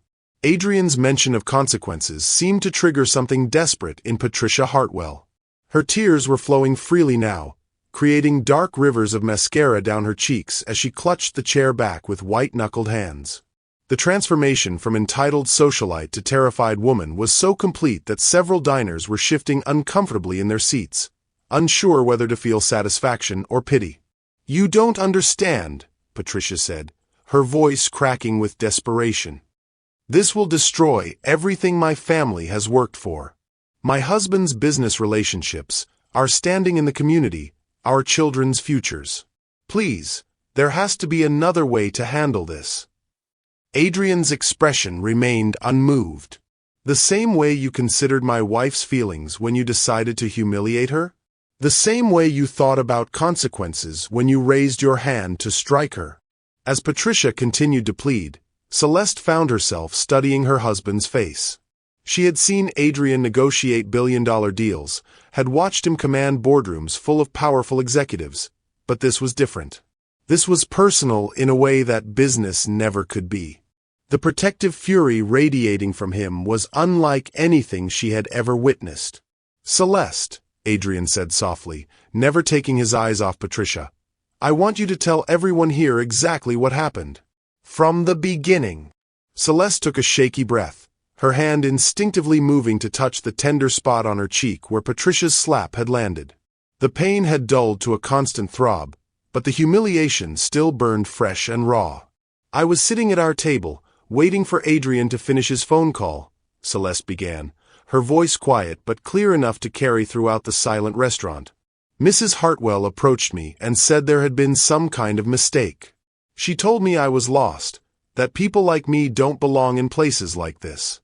Adrian's mention of consequences seemed to trigger something desperate in Patricia Hartwell. Her tears were flowing freely now, creating dark rivers of mascara down her cheeks as she clutched the chair back with white-knuckled hands. The transformation from entitled socialite to terrified woman was so complete that several diners were shifting uncomfortably in their seats, unsure whether to feel satisfaction or pity. You don't understand, Patricia said, her voice cracking with desperation. This will destroy everything my family has worked for. My husband's business relationships, our standing in the community, our children's futures. Please, there has to be another way to handle this. Adrian's expression remained unmoved. The same way you considered my wife's feelings when you decided to humiliate her? The same way you thought about consequences when you raised your hand to strike her? As Patricia continued to plead, Celeste found herself studying her husband's face. She had seen Adrian negotiate billion-dollar deals, had watched him command boardrooms full of powerful executives, but this was different. This was personal in a way that business never could be. The protective fury radiating from him was unlike anything she had ever witnessed. Celeste, Adrian said softly, never taking his eyes off Patricia, I want you to tell everyone here exactly what happened. From the beginning. Celeste took a shaky breath, her hand instinctively moving to touch the tender spot on her cheek where Patricia's slap had landed. The pain had dulled to a constant throb, but the humiliation still burned fresh and raw. I was sitting at our table, waiting for Adrian to finish his phone call, Celeste began, her voice quiet but clear enough to carry throughout the silent restaurant. Mrs. Hartwell approached me and said there had been some kind of mistake. She told me I was lost, that people like me don't belong in places like this.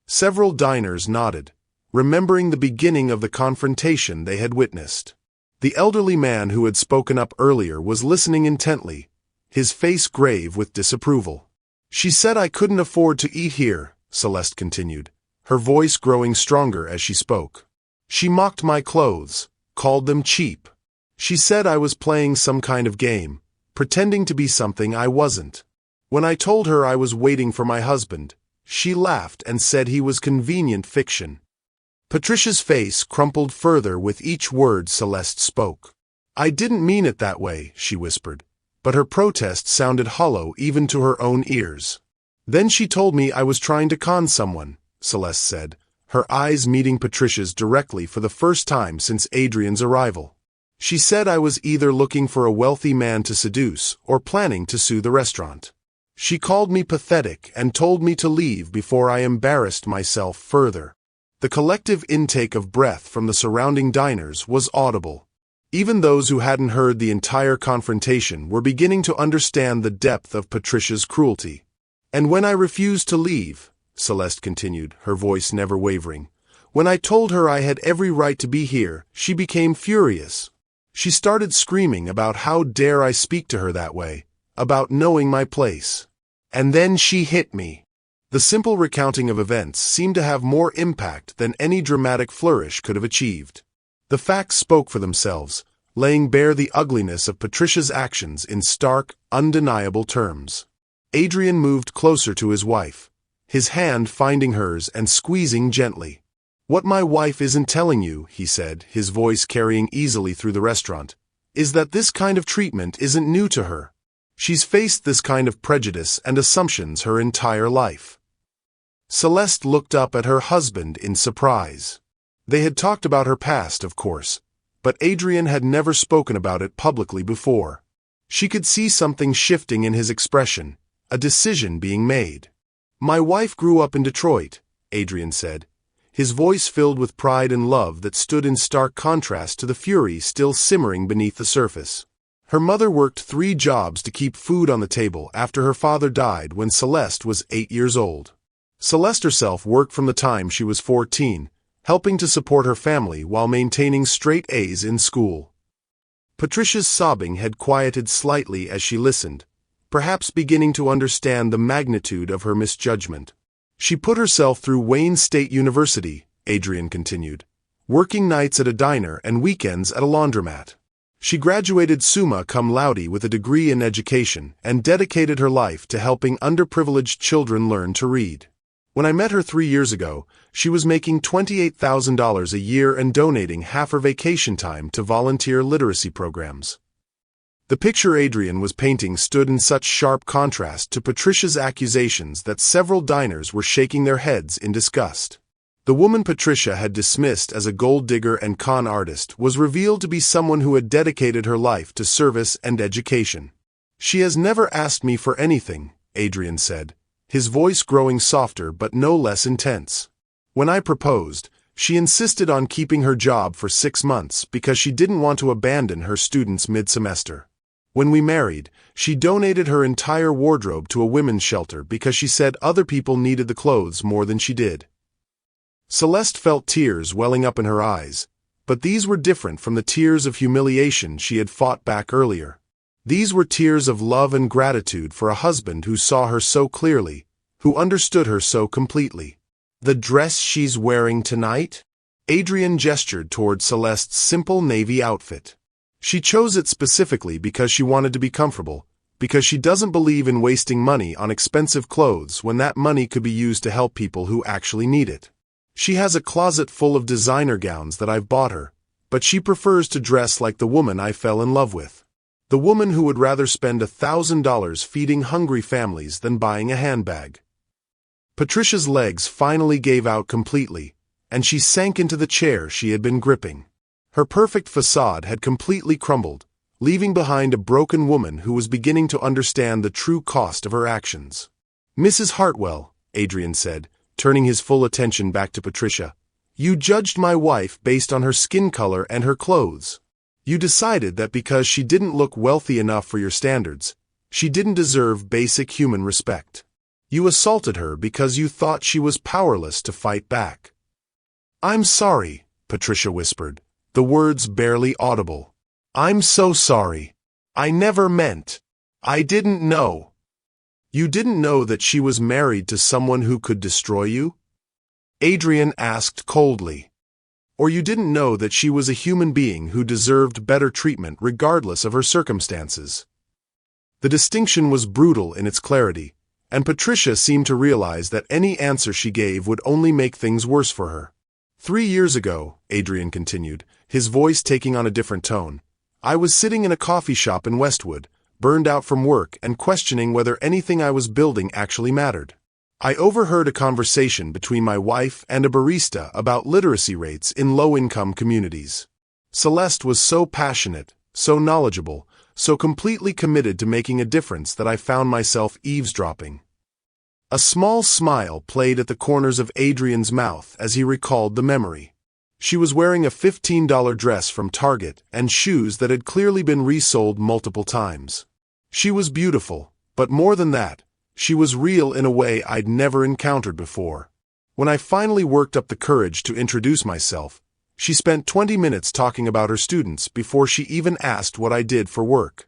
Several diners nodded, remembering the beginning of the confrontation they had witnessed. The elderly man who had spoken up earlier was listening intently, his face grave with disapproval. She said I couldn't afford to eat here, Celeste continued, her voice growing stronger as she spoke. She mocked my clothes, called them cheap. She said I was playing some kind of game, pretending to be something I wasn't. When I told her I was waiting for my husband, she laughed and said he was convenient fiction. Patricia's face crumpled further with each word Celeste spoke. I didn't mean it that way, she whispered, but her protest sounded hollow even to her own ears. Then she told me I was trying to con someone, Celeste said, her eyes meeting Patricia's directly for the first time since Adrian's arrival. She said I was either looking for a wealthy man to seduce or planning to sue the restaurant. She called me pathetic and told me to leave before I embarrassed myself further. The collective intake of breath from the surrounding diners was audible. Even those who hadn't heard the entire confrontation were beginning to understand the depth of Patricia's cruelty. And when I refused to leave, Celeste continued, her voice never wavering, when I told her I had every right to be here, she became furious. She started screaming about how dare I speak to her that way, about knowing my place. And then she hit me. The simple recounting of events seemed to have more impact than any dramatic flourish could have achieved. The facts spoke for themselves, laying bare the ugliness of Patricia's actions in stark, undeniable terms. Adrian moved closer to his wife, his hand finding hers and squeezing gently. What my wife isn't telling you, he said, his voice carrying easily through the restaurant, is that this kind of treatment isn't new to her. She's faced this kind of prejudice and assumptions her entire life. Celeste looked up at her husband in surprise. They had talked about her past, of course, but Adrian had never spoken about it publicly before. She could see something shifting in his expression, a decision being made. My wife grew up in Detroit, Adrian said, his voice filled with pride and love that stood in stark contrast to the fury still simmering beneath the surface. Her mother worked 3 jobs to keep food on the table after her father died when Celeste was 8 years old. Celeste herself worked from the time she was 14, helping to support her family while maintaining straight A's in school. Patricia's sobbing had quieted slightly as she listened, perhaps beginning to understand the magnitude of her misjudgment. She put herself through Wayne State University, Adrian continued, working nights at a diner and weekends at a laundromat. She graduated summa cum laude with a degree in education and dedicated her life to helping underprivileged children learn to read. When I met her 3 years ago, she was making $28,000 a year and donating half her vacation time to volunteer literacy programs. The picture Adrian was painting stood in such sharp contrast to Patricia's accusations that several diners were shaking their heads in disgust. The woman Patricia had dismissed as a gold digger and con artist was revealed to be someone who had dedicated her life to service and education. She has never asked me for anything, Adrian said, his voice growing softer but no less intense. When I proposed, she insisted on keeping her job for 6 months because she didn't want to abandon her students mid-semester. When we married, she donated her entire wardrobe to a women's shelter because she said other people needed the clothes more than she did. Celeste felt tears welling up in her eyes, but these were different from the tears of humiliation she had fought back earlier. These were tears of love and gratitude for a husband who saw her so clearly, who understood her so completely. The dress she's wearing tonight? Adrian gestured toward Celeste's simple navy outfit. She chose it specifically because she wanted to be comfortable, because she doesn't believe in wasting money on expensive clothes when that money could be used to help people who actually need it. She has a closet full of designer gowns that I've bought her, but she prefers to dress like the woman I fell in love with. The woman who would rather spend $1,000 feeding hungry families than buying a handbag. Patricia's legs finally gave out completely, and she sank into the chair she had been gripping. Her perfect facade had completely crumbled, leaving behind a broken woman who was beginning to understand the true cost of her actions. Mrs. Hartwell, Adrian said, turning his full attention back to Patricia, you judged my wife based on her skin color and her clothes. You decided that because she didn't look wealthy enough for your standards, she didn't deserve basic human respect. You assaulted her because you thought she was powerless to fight back. I'm sorry, Patricia whispered, the words barely audible. I'm so sorry. I never meant. I didn't know. You didn't know that she was married to someone who could destroy you? Adrian asked coldly. Or you didn't know that she was a human being who deserved better treatment regardless of her circumstances. The distinction was brutal in its clarity, and Patricia seemed to realize that any answer she gave would only make things worse for her. 3 years ago, Adrian continued, his voice taking on a different tone, I was sitting in a coffee shop in Westwood, burned out from work and questioning whether anything I was building actually mattered. I overheard a conversation between my wife and a barista about literacy rates in low-income communities. Celeste was so passionate, so knowledgeable, so completely committed to making a difference that I found myself eavesdropping. A small smile played at the corners of Adrian's mouth as he recalled the memory. She was wearing a $15 dress from Target and shoes that had clearly been resold multiple times. She was beautiful, but more than that, she was real in a way I'd never encountered before. When I finally worked up the courage to introduce myself, she spent 20 minutes talking about her students before she even asked what I did for work.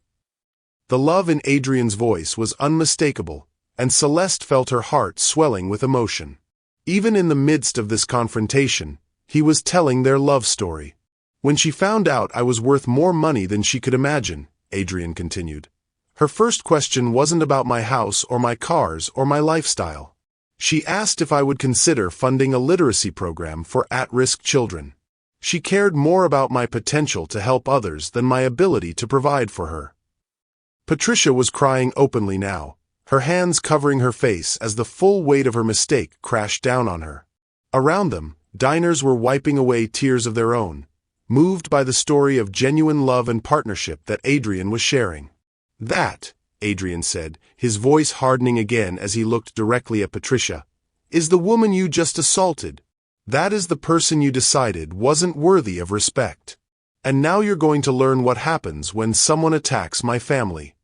The love in Adrian's voice was unmistakable, and Celeste felt her heart swelling with emotion. Even in the midst of this confrontation, he was telling their love story. When she found out I was worth more money than she could imagine, Adrian continued, her first question wasn't about my house or my cars or my lifestyle. She asked if I would consider funding a literacy program for at-risk children. She cared more about my potential to help others than my ability to provide for her. Patricia was crying openly now, her hands covering her face as the full weight of her mistake crashed down on her. Around them, diners were wiping away tears of their own, moved by the story of genuine love and partnership that Adrian was sharing. That, Adrian said, his voice hardening again as he looked directly at Patricia, is the woman you just assaulted. That is the person you decided wasn't worthy of respect. And now you're going to learn what happens when someone attacks my family.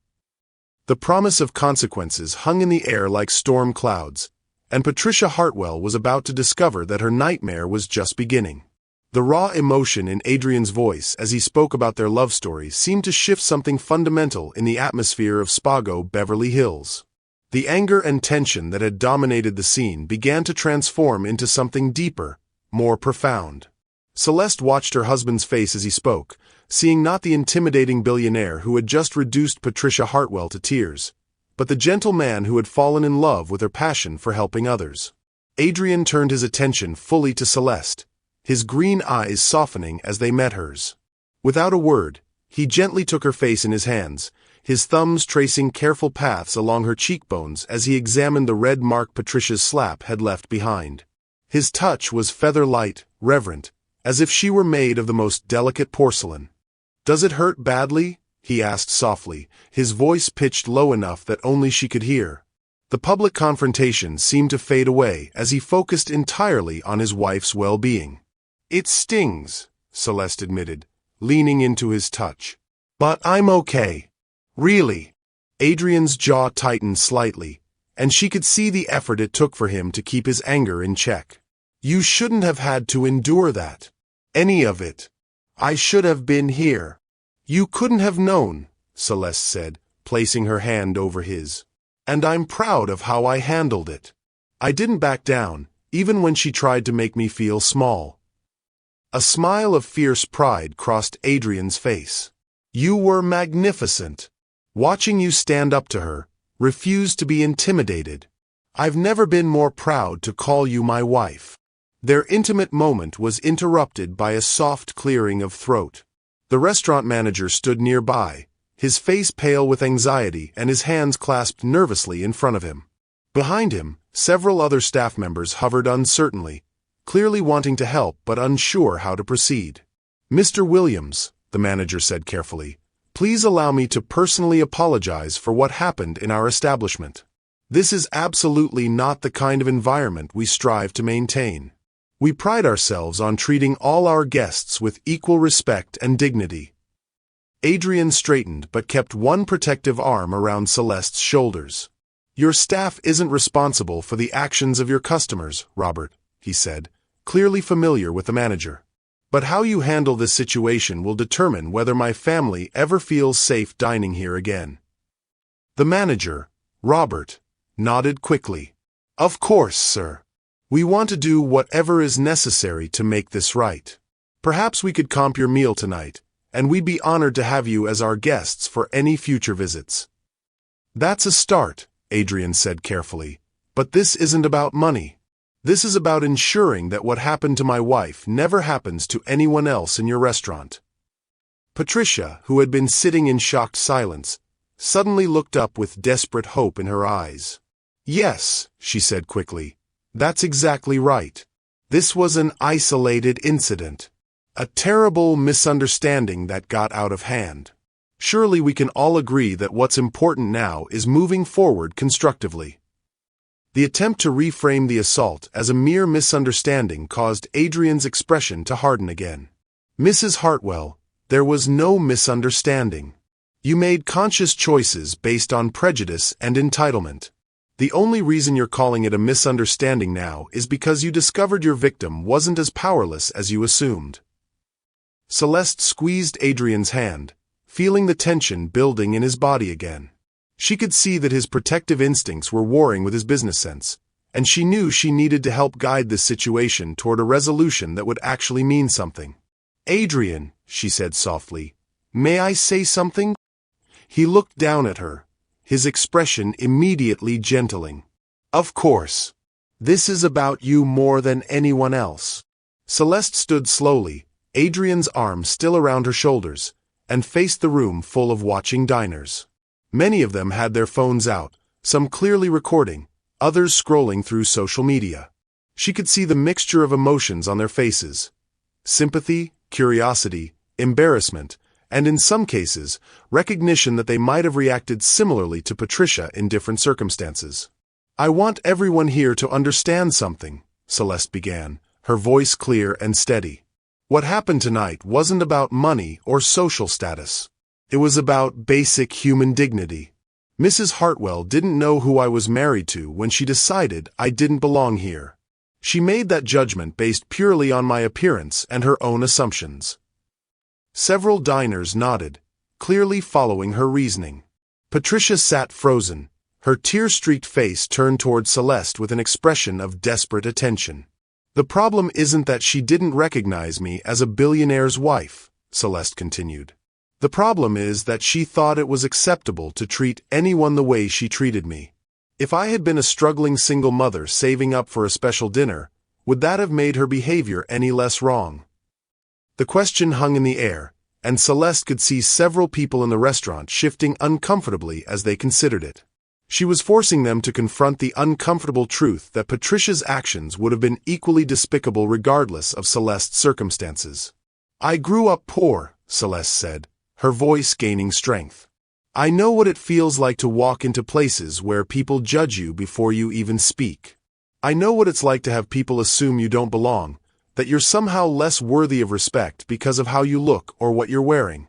The promise of consequences hung in the air like storm clouds, and Patricia Hartwell was about to discover that her nightmare was just beginning. The raw emotion in Adrian's voice as he spoke about their love story seemed to shift something fundamental in the atmosphere of Spago Beverly Hills. The anger and tension that had dominated the scene began to transform into something deeper, more profound. Celeste watched her husband's face as he spoke, seeing not the intimidating billionaire who had just reduced Patricia Hartwell to tears, but the gentle man who had fallen in love with her passion for helping others. Adrian turned his attention fully to Celeste, his green eyes softening as they met hers. Without a word, he gently took her face in his hands, his thumbs tracing careful paths along her cheekbones as he examined the red mark Patricia's slap had left behind. His touch was feather-light, reverent, as if she were made of the most delicate porcelain. "Does it hurt badly?" he asked softly, his voice pitched low enough that only she could hear. The public confrontation seemed to fade away as he focused entirely on his wife's well-being. "It stings," Celeste admitted, leaning into his touch. "But I'm okay. Really." Adrian's jaw tightened slightly, and she could see the effort it took for him to keep his anger in check. "You shouldn't have had to endure that. Any of it. I should have been here." "You couldn't have known," Celeste said, placing her hand over his. "And I'm proud of how I handled it. I didn't back down, even when she tried to make me feel small." A smile of fierce pride crossed Adrian's face. "You were magnificent. Watching you stand up to her, refuse to be intimidated. I've never been more proud to call you my wife." Their intimate moment was interrupted by a soft clearing of throat. The restaurant manager stood nearby, his face pale with anxiety and his hands clasped nervously in front of him. Behind him, several other staff members hovered uncertainly, clearly wanting to help but unsure how to proceed. "Mr. Williams," the manager said carefully, "please allow me to personally apologize for what happened in our establishment. This is absolutely not the kind of environment we strive to maintain. We pride ourselves on treating all our guests with equal respect and dignity." Adrian straightened but kept one protective arm around Celeste's shoulders. "Your staff isn't responsible for the actions of your customers, Robert," he said, clearly familiar with the manager. "But how you handle this situation will determine whether my family ever feels safe dining here again." The manager, Robert, nodded quickly. "Of course, sir. We want to do whatever is necessary to make this right." Perhaps we could comp your meal tonight, and we'd be honored to have you as our guests for any future visits." "That's a start," Adrian said carefully. "But this isn't about money. This is about ensuring that what happened to my wife never happens to anyone else in your restaurant." Patricia, who had been sitting in shocked silence, suddenly looked up with desperate hope in her eyes. "Yes," she said quickly, "that's exactly right. This was an isolated incident. A terrible misunderstanding that got out of hand. Surely we can all agree that what's important now is moving forward constructively." The attempt to reframe the assault as a mere misunderstanding caused Adrian's expression to harden again. "Mrs. Hartwell, there was no misunderstanding. You made conscious choices based on prejudice and entitlement. The only reason you're calling it a misunderstanding now is because you discovered your victim wasn't as powerless as you assumed." Celeste squeezed Adrian's hand, feeling the tension building in his body again. She could see that his protective instincts were warring with his business sense, and she knew she needed to help guide this situation toward a resolution that would actually mean something. "Adrian," she said softly, "may I say something?" He looked down at her, his expression immediately gentling. "Of course. This is about you more than anyone else." Celeste stood slowly, Adrian's arm still around her shoulders, and faced the room full of watching diners. Many of them had their phones out, some clearly recording, others scrolling through social media. She could see the mixture of emotions on their faces: sympathy, curiosity, embarrassment, and in some cases, recognition that they might have reacted similarly to Patricia in different circumstances. "I want everyone here to understand something," Celeste began, her voice clear and steady. "What happened tonight wasn't about money or social status. It was about basic human dignity. Mrs. Hartwell didn't know who I was married to when she decided I didn't belong here. She made that judgment based purely on my appearance and her own assumptions." Several diners nodded, clearly following her reasoning. Patricia sat frozen, her tear-streaked face turned toward Celeste with an expression of desperate attention. "The problem isn't that she didn't recognize me as a billionaire's wife," Celeste continued. "The problem is that she thought it was acceptable to treat anyone the way she treated me. If I had been a struggling single mother saving up for a special dinner, would that have made her behavior any less wrong?" The question hung in the air, and Celeste could see several people in the restaurant shifting uncomfortably as they considered it. She was forcing them to confront the uncomfortable truth that Patricia's actions would have been equally despicable regardless of Celeste's circumstances. "I grew up poor," Celeste said, her voice gaining strength. "I know what it feels like to walk into places where people judge you before you even speak. I know what it's like to have people assume you don't belong, that you're somehow less worthy of respect because of how you look or what you're wearing."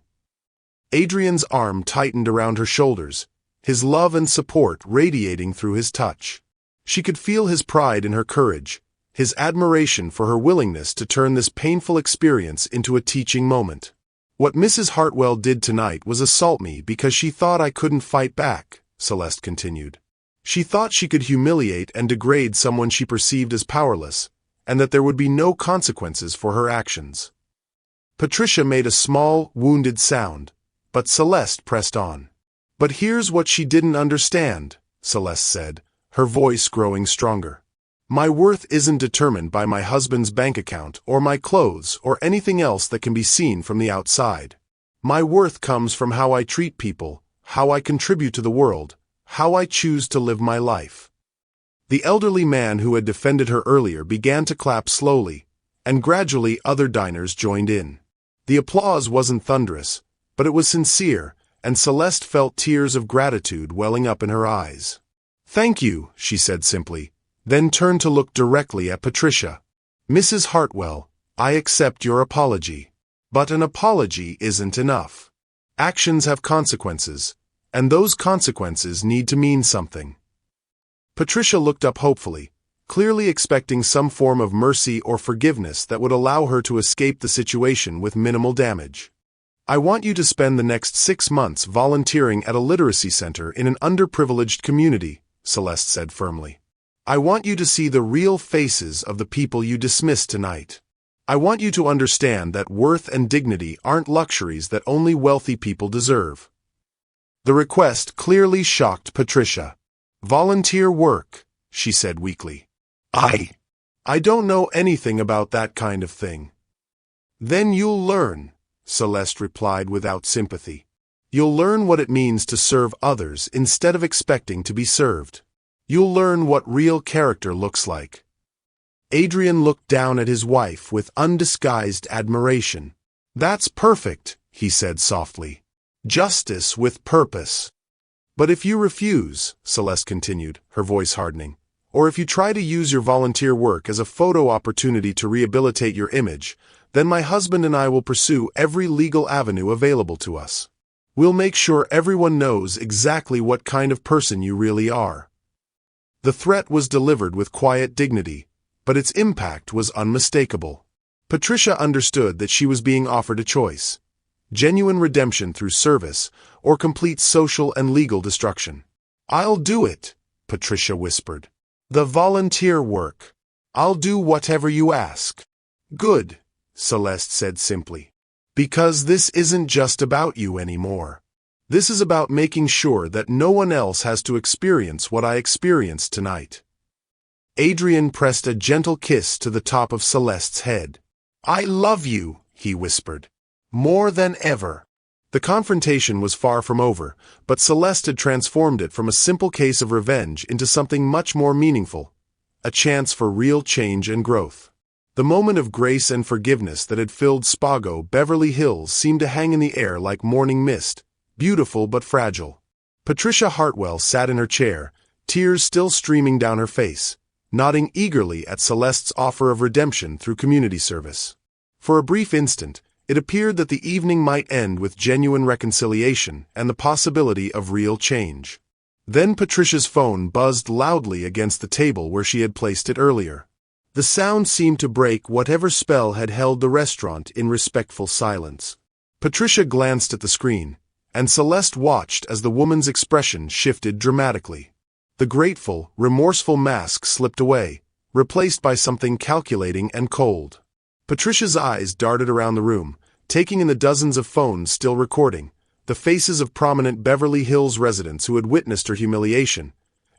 Adrian's arm tightened around her shoulders, his love and support radiating through his touch. She could feel his pride in her courage, his admiration for her willingness to turn this painful experience into a teaching moment. "What Mrs. Hartwell did tonight was assault me because she thought I couldn't fight back," Celeste continued. "She thought she could humiliate and degrade someone she perceived as powerless, and that there would be no consequences for her actions." Patricia made a small, wounded sound, but Celeste pressed on. "But here's what she didn't understand," Celeste said, her voice growing stronger. "My worth isn't determined by my husband's bank account or my clothes or anything else that can be seen from the outside. My worth comes from how I treat people, how I contribute to the world, how I choose to live my life." The elderly man who had defended her earlier began to clap slowly, and gradually other diners joined in. The applause wasn't thunderous, but it was sincere, and Celeste felt tears of gratitude welling up in her eyes. "Thank you," she said simply, then turned to look directly at Patricia. "Mrs. Hartwell, I accept your apology. But an apology isn't enough. Actions have consequences, and those consequences need to mean something." Patricia looked up hopefully, clearly expecting some form of mercy or forgiveness that would allow her to escape the situation with minimal damage. "I want you to spend the next 6 months volunteering at a literacy center in an underprivileged community," Celeste said firmly. "I want you to see the real faces of the people you dismissed tonight. I want you to understand that worth and dignity aren't luxuries that only wealthy people deserve." The request clearly shocked Patricia. "Volunteer work," she said weakly. I don't know anything about that kind of thing." "Then you'll learn," Celeste replied without sympathy. "You'll learn what it means to serve others instead of expecting to be served. You'll learn what real character looks like." Adrian looked down at his wife with undisguised admiration. "That's perfect," he said softly. "Justice with purpose." "But if you refuse," Celeste continued, her voice hardening, "or if you try to use your volunteer work as a photo opportunity to rehabilitate your image, then my husband and I will pursue every legal avenue available to us. We'll make sure everyone knows exactly what kind of person you really are." The threat was delivered with quiet dignity, but its impact was unmistakable. Patricia understood that she was being offered a choice: genuine redemption through service, or complete social and legal destruction. "I'll do it," Patricia whispered. "The volunteer work. I'll do whatever you ask." "Good," Celeste said simply. "Because this isn't just about you anymore. This is about making sure that no one else has to experience what I experienced tonight." Adrian pressed a gentle kiss to the top of Celeste's head. "I love you," he whispered. "More than ever." The confrontation was far from over, but Celeste had transformed it from a simple case of revenge into something much more meaningful: a chance for real change and growth. The moment of grace and forgiveness that had filled Spago Beverly Hills seemed to hang in the air like morning mist, beautiful but fragile. Patricia Hartwell sat in her chair, tears still streaming down her face, nodding eagerly at Celeste's offer of redemption through community service. For a brief instant, it appeared that the evening might end with genuine reconciliation and the possibility of real change. Then Patricia's phone buzzed loudly against the table where she had placed it earlier. The sound seemed to break whatever spell had held the restaurant in respectful silence. Patricia glanced at the screen, and Celeste watched as the woman's expression shifted dramatically. The grateful, remorseful mask slipped away, replaced by something calculating and cold. Patricia's eyes darted around the room, taking in the dozens of phones still recording, the faces of prominent Beverly Hills residents who had witnessed her humiliation,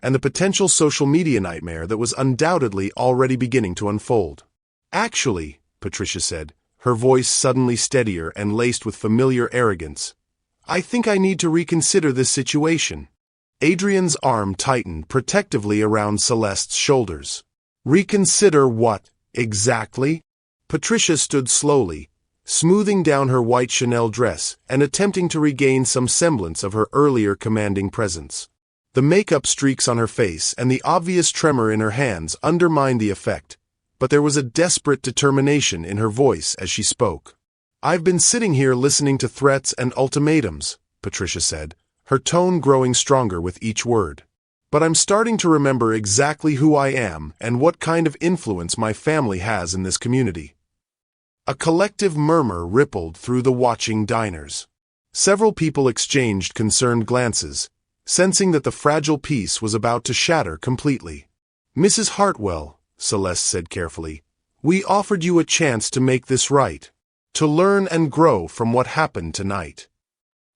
and the potential social media nightmare that was undoubtedly already beginning to unfold. "Actually," Patricia said, her voice suddenly steadier and laced with familiar arrogance, "I think I need to reconsider this situation." Adrian's arm tightened protectively around Celeste's shoulders. "Reconsider what, exactly?" Patricia stood slowly, smoothing down her white Chanel dress and attempting to regain some semblance of her earlier commanding presence. The makeup streaks on her face and the obvious tremor in her hands undermined the effect, but there was a desperate determination in her voice as she spoke. "I've been sitting here listening to threats and ultimatums," Patricia said, her tone growing stronger with each word. "But I'm starting to remember exactly who I am and what kind of influence my family has in this community." A collective murmur rippled through the watching diners. Several people exchanged concerned glances, sensing that the fragile peace was about to shatter completely. "Mrs. Hartwell," Celeste said carefully, "we offered you a chance to make this right, to learn and grow from what happened tonight."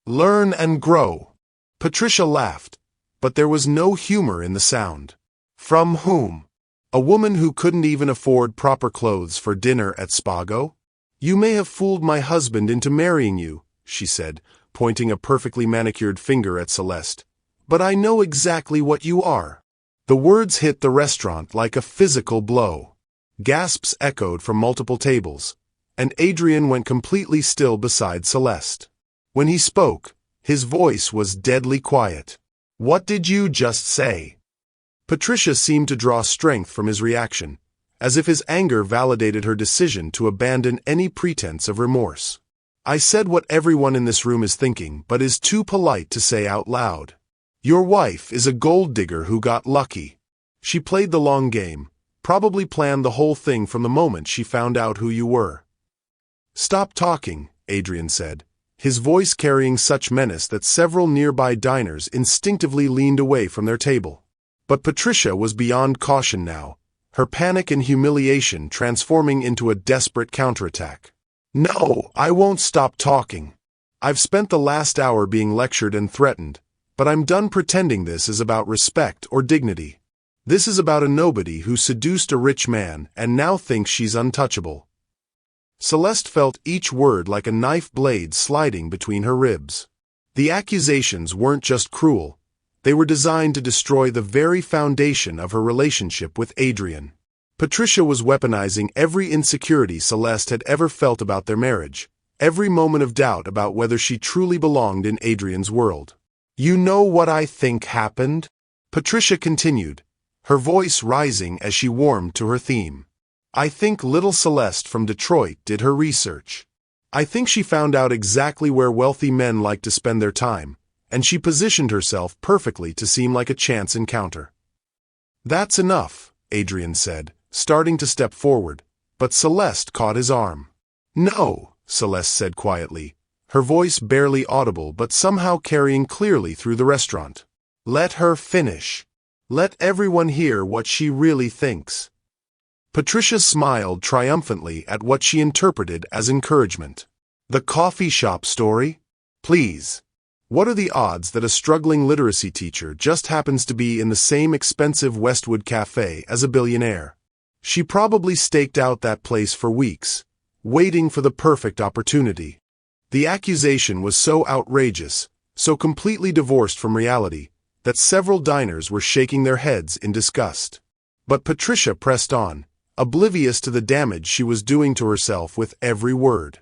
"Learn and grow." Patricia laughed, but there was no humor in the sound. "From whom? A woman who couldn't even afford proper clothes for dinner at Spago? You may have fooled my husband into marrying you," she said, pointing a perfectly manicured finger at Celeste, "but I know exactly what you are." The words hit the restaurant like a physical blow. Gasps echoed from multiple tables, and Adrian went completely still beside Celeste. When he spoke, his voice was deadly quiet. "What did you just say?" Patricia seemed to draw strength from his reaction, as if his anger validated her decision to abandon any pretense of remorse. "I said what everyone in this room is thinking, but is too polite to say out loud. Your wife is a gold digger who got lucky. She played the long game, probably planned the whole thing from the moment she found out who you were." "Stop talking," Adrian said, his voice carrying such menace that several nearby diners instinctively leaned away from their table. But Patricia was beyond caution now, her panic and humiliation transforming into a desperate counterattack. "No, I won't stop talking. I've spent the last hour being lectured and threatened, but I'm done pretending this is about respect or dignity. This is about a nobody who seduced a rich man and now thinks she's untouchable." Celeste felt each word like a knife blade sliding between her ribs. The accusations weren't just cruel, they were designed to destroy the very foundation of her relationship with Adrian. Patricia was weaponizing every insecurity Celeste had ever felt about their marriage, every moment of doubt about whether she truly belonged in Adrian's world. "You know what I think happened?" Patricia continued, her voice rising as she warmed to her theme. "I think little Celeste from Detroit did her research. I think she found out exactly where wealthy men like to spend their time, and she positioned herself perfectly to seem like a chance encounter." "That's enough," Adrian said, starting to step forward, but Celeste caught his arm. "No," Celeste said quietly, her voice barely audible but somehow carrying clearly through the restaurant. "Let her finish. Let everyone hear what she really thinks." Patricia smiled triumphantly at what she interpreted as encouragement. "The coffee shop story? Please. What are the odds that a struggling literacy teacher just happens to be in the same expensive Westwood cafe as a billionaire? She probably staked out that place for weeks, waiting for the perfect opportunity." The accusation was so outrageous, so completely divorced from reality, that several diners were shaking their heads in disgust. But Patricia pressed on, oblivious to the damage she was doing to herself with every word.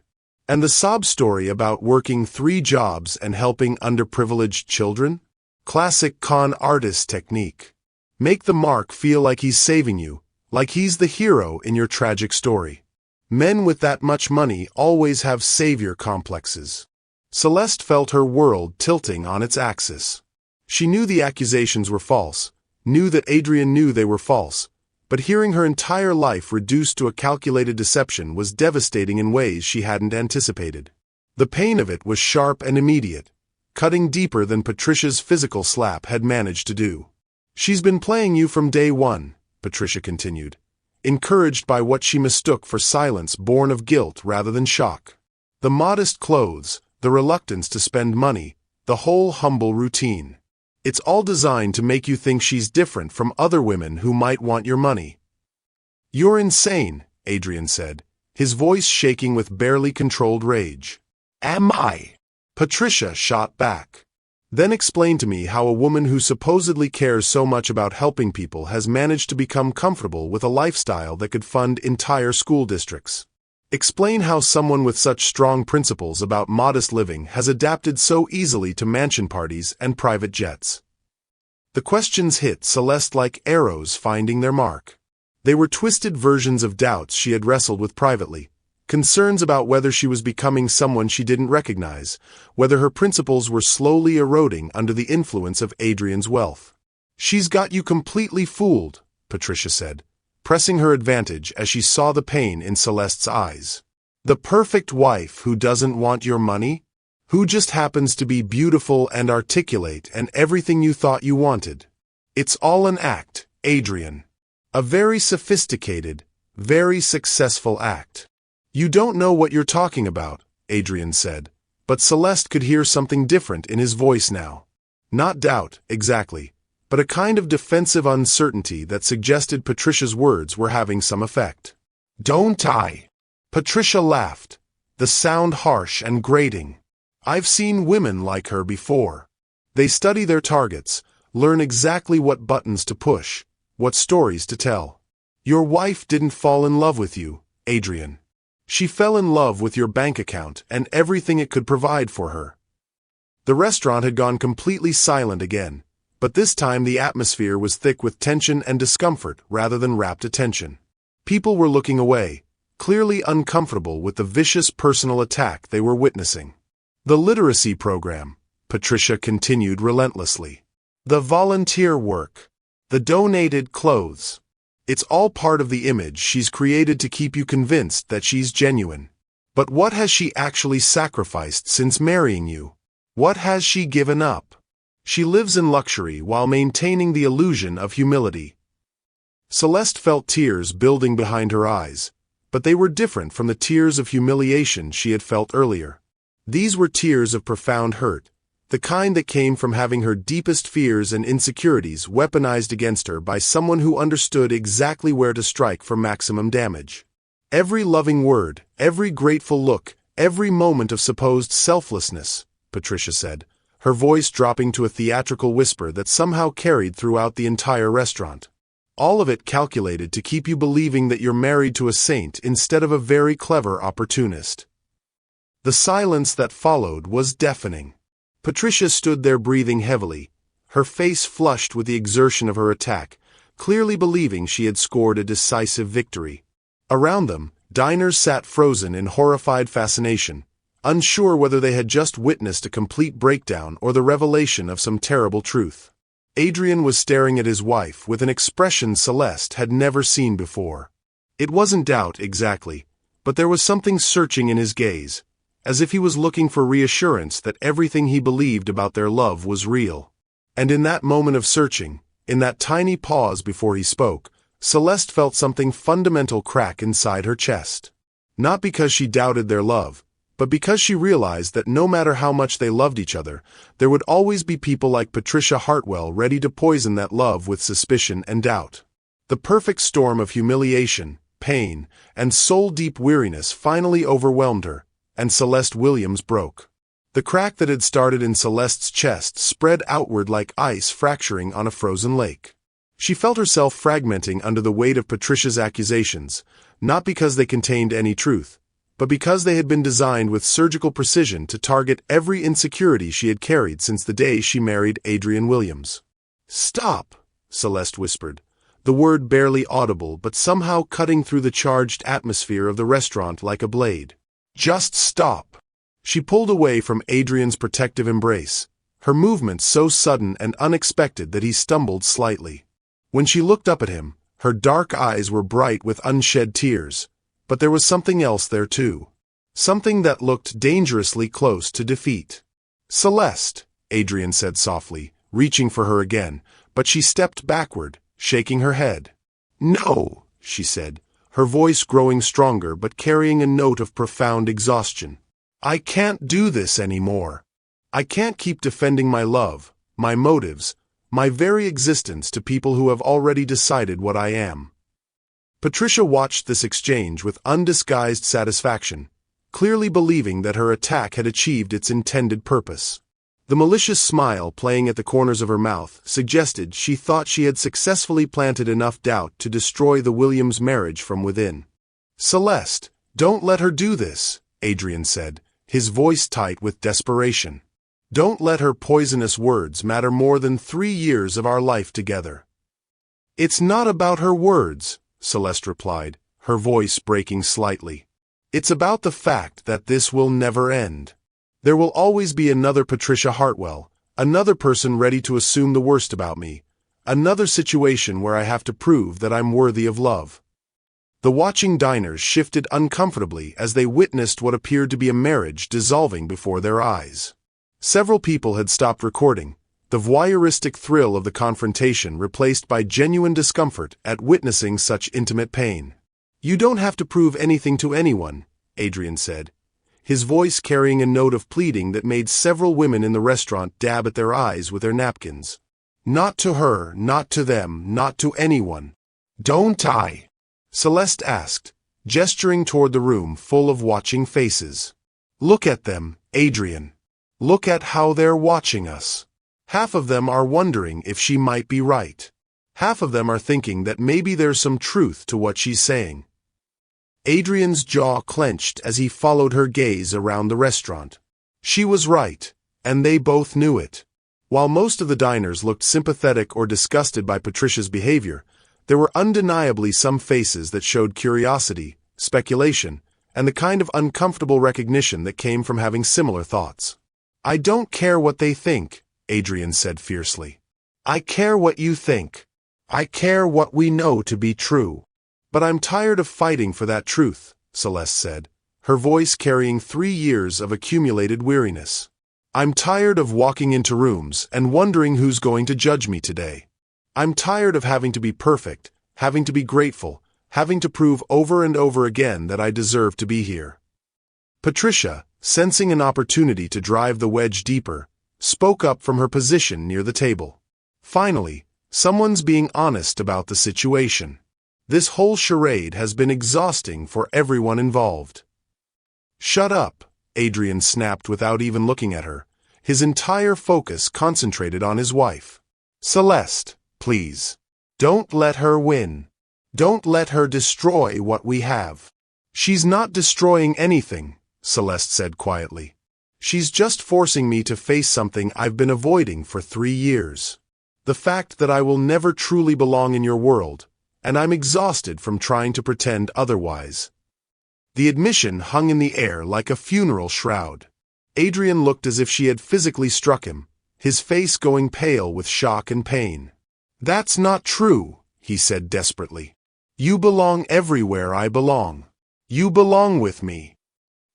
"And the sob story about working 3 jobs and helping underprivileged children? Classic con artist technique. Make the mark feel like he's saving you, like he's the hero in your tragic story. Men with that much money always have savior complexes." Celeste felt her world tilting on its axis. She knew the accusations were false, knew that Adrian knew they were false, but hearing her entire life reduced to a calculated deception was devastating in ways she hadn't anticipated. The pain of it was sharp and immediate, cutting deeper than Patricia's physical slap had managed to do. "She's been playing you from day one," Patricia continued, encouraged by what she mistook for silence born of guilt rather than shock. The modest clothes, the reluctance to spend money, the whole humble routine. It's all designed to make you think she's different from other women who might want your money. "You're insane," Adrian said, his voice shaking with barely controlled rage. "Am I?" Patricia shot back. "Then explain to me how a woman who supposedly cares so much about helping people has managed to become comfortable with a lifestyle that could fund entire school districts. Explain how someone with such strong principles about modest living has adapted so easily to mansion parties and private jets." The questions hit Celeste like arrows finding their mark. They were twisted versions of doubts she had wrestled with privately, concerns about whether she was becoming someone she didn't recognize, whether her principles were slowly eroding under the influence of Adrian's wealth. "She's got you completely fooled," Patricia said, pressing her advantage as she saw the pain in Celeste's eyes. "The perfect wife who doesn't want your money? Who just happens to be beautiful and articulate and everything you thought you wanted? It's all an act, Adrian. A very sophisticated, very successful act." "You don't know what you're talking about," Adrian said, but Celeste could hear something different in his voice now. Not doubt, exactly, but a kind of defensive uncertainty that suggested Patricia's words were having some effect. "Don't I?" Patricia laughed, the sound harsh and grating. "I've seen women like her before. They study their targets, learn exactly what buttons to push, what stories to tell. Your wife didn't fall in love with you, Adrian. She fell in love with your bank account and everything it could provide for her." The restaurant had gone completely silent again, but this time the atmosphere was thick with tension and discomfort rather than rapt attention. People were looking away, clearly uncomfortable with the vicious personal attack they were witnessing. "The literacy program," Patricia continued relentlessly. "The volunteer work. The donated clothes. It's all part of the image she's created to keep you convinced that she's genuine. But what has she actually sacrificed since marrying you? What has she given up? She lives in luxury while maintaining the illusion of humility." Celeste felt tears building behind her eyes, but they were different from the tears of humiliation she had felt earlier. These were tears of profound hurt, the kind that came from having her deepest fears and insecurities weaponized against her by someone who understood exactly where to strike for maximum damage. Every loving word, every grateful look, every moment of supposed selflessness, Patricia said, her voice dropping to a theatrical whisper that somehow carried throughout the entire restaurant. All of it calculated to keep you believing that you're married to a saint instead of a very clever opportunist. The silence that followed was deafening. Patricia stood there breathing heavily, her face flushed with the exertion of her attack, clearly believing she had scored a decisive victory. Around them, diners sat frozen in horrified fascination, unsure whether they had just witnessed a complete breakdown or the revelation of some terrible truth. Adrian was staring at his wife with an expression Celeste had never seen before. It wasn't doubt, exactly, but there was something searching in his gaze, as if he was looking for reassurance that everything he believed about their love was real. And in that moment of searching, in that tiny pause before he spoke, Celeste felt something fundamental crack inside her chest. Not because she doubted their love, but because she realized that no matter how much they loved each other, there would always be people like Patricia Hartwell ready to poison that love with suspicion and doubt. The perfect storm of humiliation, pain, and soul-deep weariness finally overwhelmed her, and Celeste Williams broke. The crack that had started in Celeste's chest spread outward like ice fracturing on a frozen lake. She felt herself fragmenting under the weight of Patricia's accusations, not because they contained any truth, but because they had been designed with surgical precision to target every insecurity she had carried since the day she married Adrian Williams. "Stop," Celeste whispered, the word barely audible but somehow cutting through the charged atmosphere of the restaurant like a blade. "Just stop." She pulled away from Adrian's protective embrace, her movement so sudden and unexpected that he stumbled slightly. When she looked up at him, her dark eyes were bright with unshed tears, but there was something else there too. Something that looked dangerously close to defeat. "Celeste," Adrian said softly, reaching for her again, but she stepped backward, shaking her head. "No," she said, her voice growing stronger but carrying a note of profound exhaustion. "I can't do this anymore. I can't keep defending my love, my motives, my very existence to people who have already decided what I am." Patricia watched this exchange with undisguised satisfaction, clearly believing that her attack had achieved its intended purpose. The malicious smile playing at the corners of her mouth suggested she thought she had successfully planted enough doubt to destroy the Williams marriage from within. "Celeste, don't let her do this," Adrian said, his voice tight with desperation. "Don't let her poisonous words matter more than 3 years of our life together." "It's not about her words," Celeste replied, her voice breaking slightly. "It's about the fact that this will never end. There will always be another Patricia Hartwell, another person ready to assume the worst about me, another situation where I have to prove that I'm worthy of love." The watching diners shifted uncomfortably as they witnessed what appeared to be a marriage dissolving before their eyes. Several people had stopped recording, the voyeuristic thrill of the confrontation replaced by genuine discomfort at witnessing such intimate pain. "You don't have to prove anything to anyone," Adrian said, his voice carrying a note of pleading that made several women in the restaurant dab at their eyes with their napkins. "Not to her, not to them, not to anyone." "Don't I?" Celeste asked, gesturing toward the room full of watching faces. "Look at them, Adrian. Look at how they're watching us. Half of them are wondering if she might be right. Half of them are thinking that maybe there's some truth to what she's saying." Adrian's jaw clenched as he followed her gaze around the restaurant. She was right, and they both knew it. While most of the diners looked sympathetic or disgusted by Patricia's behavior, there were undeniably some faces that showed curiosity, speculation, and the kind of uncomfortable recognition that came from having similar thoughts. "I don't care what they think," Adrian said fiercely. "I care what you think. I care what we know to be true." "But I'm tired of fighting for that truth," Celeste said, her voice carrying 3 years of accumulated weariness. "I'm tired of walking into rooms and wondering who's going to judge me today. I'm tired of having to be perfect, having to be grateful, having to prove over and over again that I deserve to be here. Patricia, sensing an opportunity to drive the wedge deeper, spoke up from her position near the table. Finally, someone's being honest about the situation. This whole charade has been exhausting for everyone involved. Shut up, Adrian snapped without even looking at her, his entire focus concentrated on his wife. Celeste, please. Don't let her win. Don't let her destroy what we have. She's not destroying anything, Celeste said quietly. She's just forcing me to face something I've been avoiding for 3 years. The fact that I will never truly belong in your world, and I'm exhausted from trying to pretend otherwise. The admission hung in the air like a funeral shroud. Adrian looked as if she had physically struck him, his face going pale with shock and pain. That's not true, he said desperately. You belong everywhere I belong. You belong with me.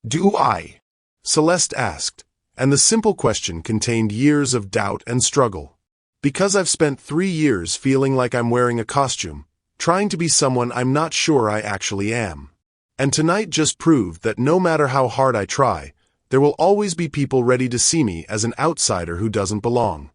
Do I? Celeste asked, and the simple question contained years of doubt and struggle. Because I've spent 3 years feeling like I'm wearing a costume, trying to be someone I'm not sure I actually am. And tonight just proved that no matter how hard I try, there will always be people ready to see me as an outsider who doesn't belong.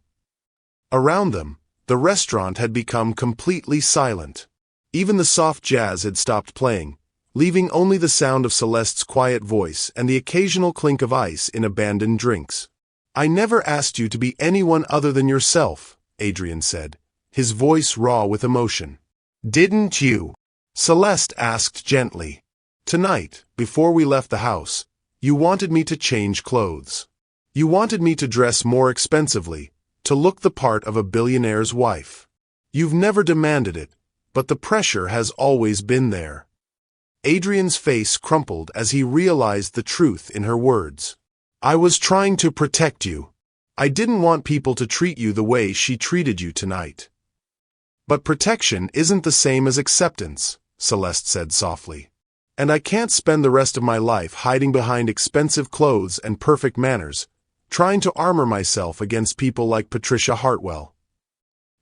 Around them, the restaurant had become completely silent. Even the soft jazz had stopped playing, leaving only the sound of Celeste's quiet voice and the occasional clink of ice in abandoned drinks. I never asked you to be anyone other than yourself, Adrian said, his voice raw with emotion. Didn't you? Celeste asked gently. Tonight, before we left the house, you wanted me to change clothes. You wanted me to dress more expensively, to look the part of a billionaire's wife. You've never demanded it, but the pressure has always been there. Adrian's face crumpled as he realized the truth in her words. I was trying to protect you. I didn't want people to treat you the way she treated you tonight. But protection isn't the same as acceptance, Celeste said softly. And I can't spend the rest of my life hiding behind expensive clothes and perfect manners, trying to armor myself against people like Patricia Hartwell.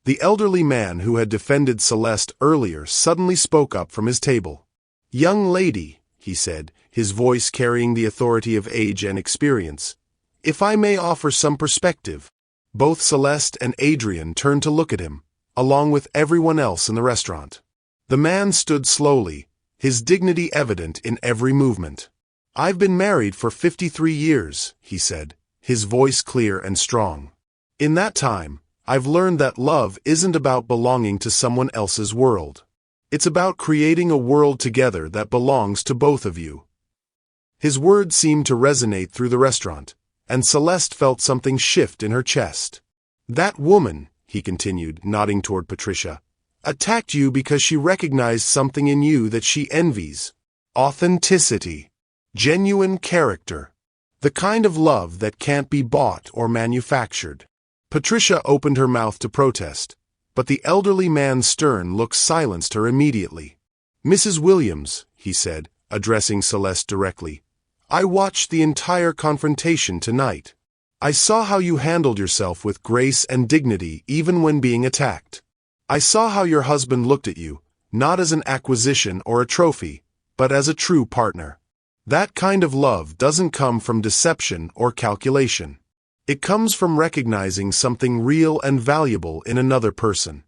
The elderly man who had defended Celeste earlier suddenly spoke up from his table. Young lady, he said, his voice carrying the authority of age and experience, if I may offer some perspective. Both Celeste and Adrian turned to look at him, along with everyone else in the restaurant. The man stood slowly, his dignity evident in every movement. I've been married for 53 years, he said, his voice clear and strong. In that time, I've learned that love isn't about belonging to someone else's world. It's about creating a world together that belongs to both of you. His words seemed to resonate through the restaurant, and Celeste felt something shift in her chest. That woman, he continued, nodding toward Patricia, attacked you because she recognized something in you that she envies. Authenticity. Genuine character. The kind of love that can't be bought or manufactured. Patricia opened her mouth to protest, but the elderly man's stern look silenced her immediately. Mrs. Williams, he said, addressing Celeste directly, I watched the entire confrontation tonight. I saw how you handled yourself with grace and dignity even when being attacked. I saw how your husband looked at you, not as an acquisition or a trophy, but as a true partner. That kind of love doesn't come from deception or calculation. It comes from recognizing something real and valuable in another person.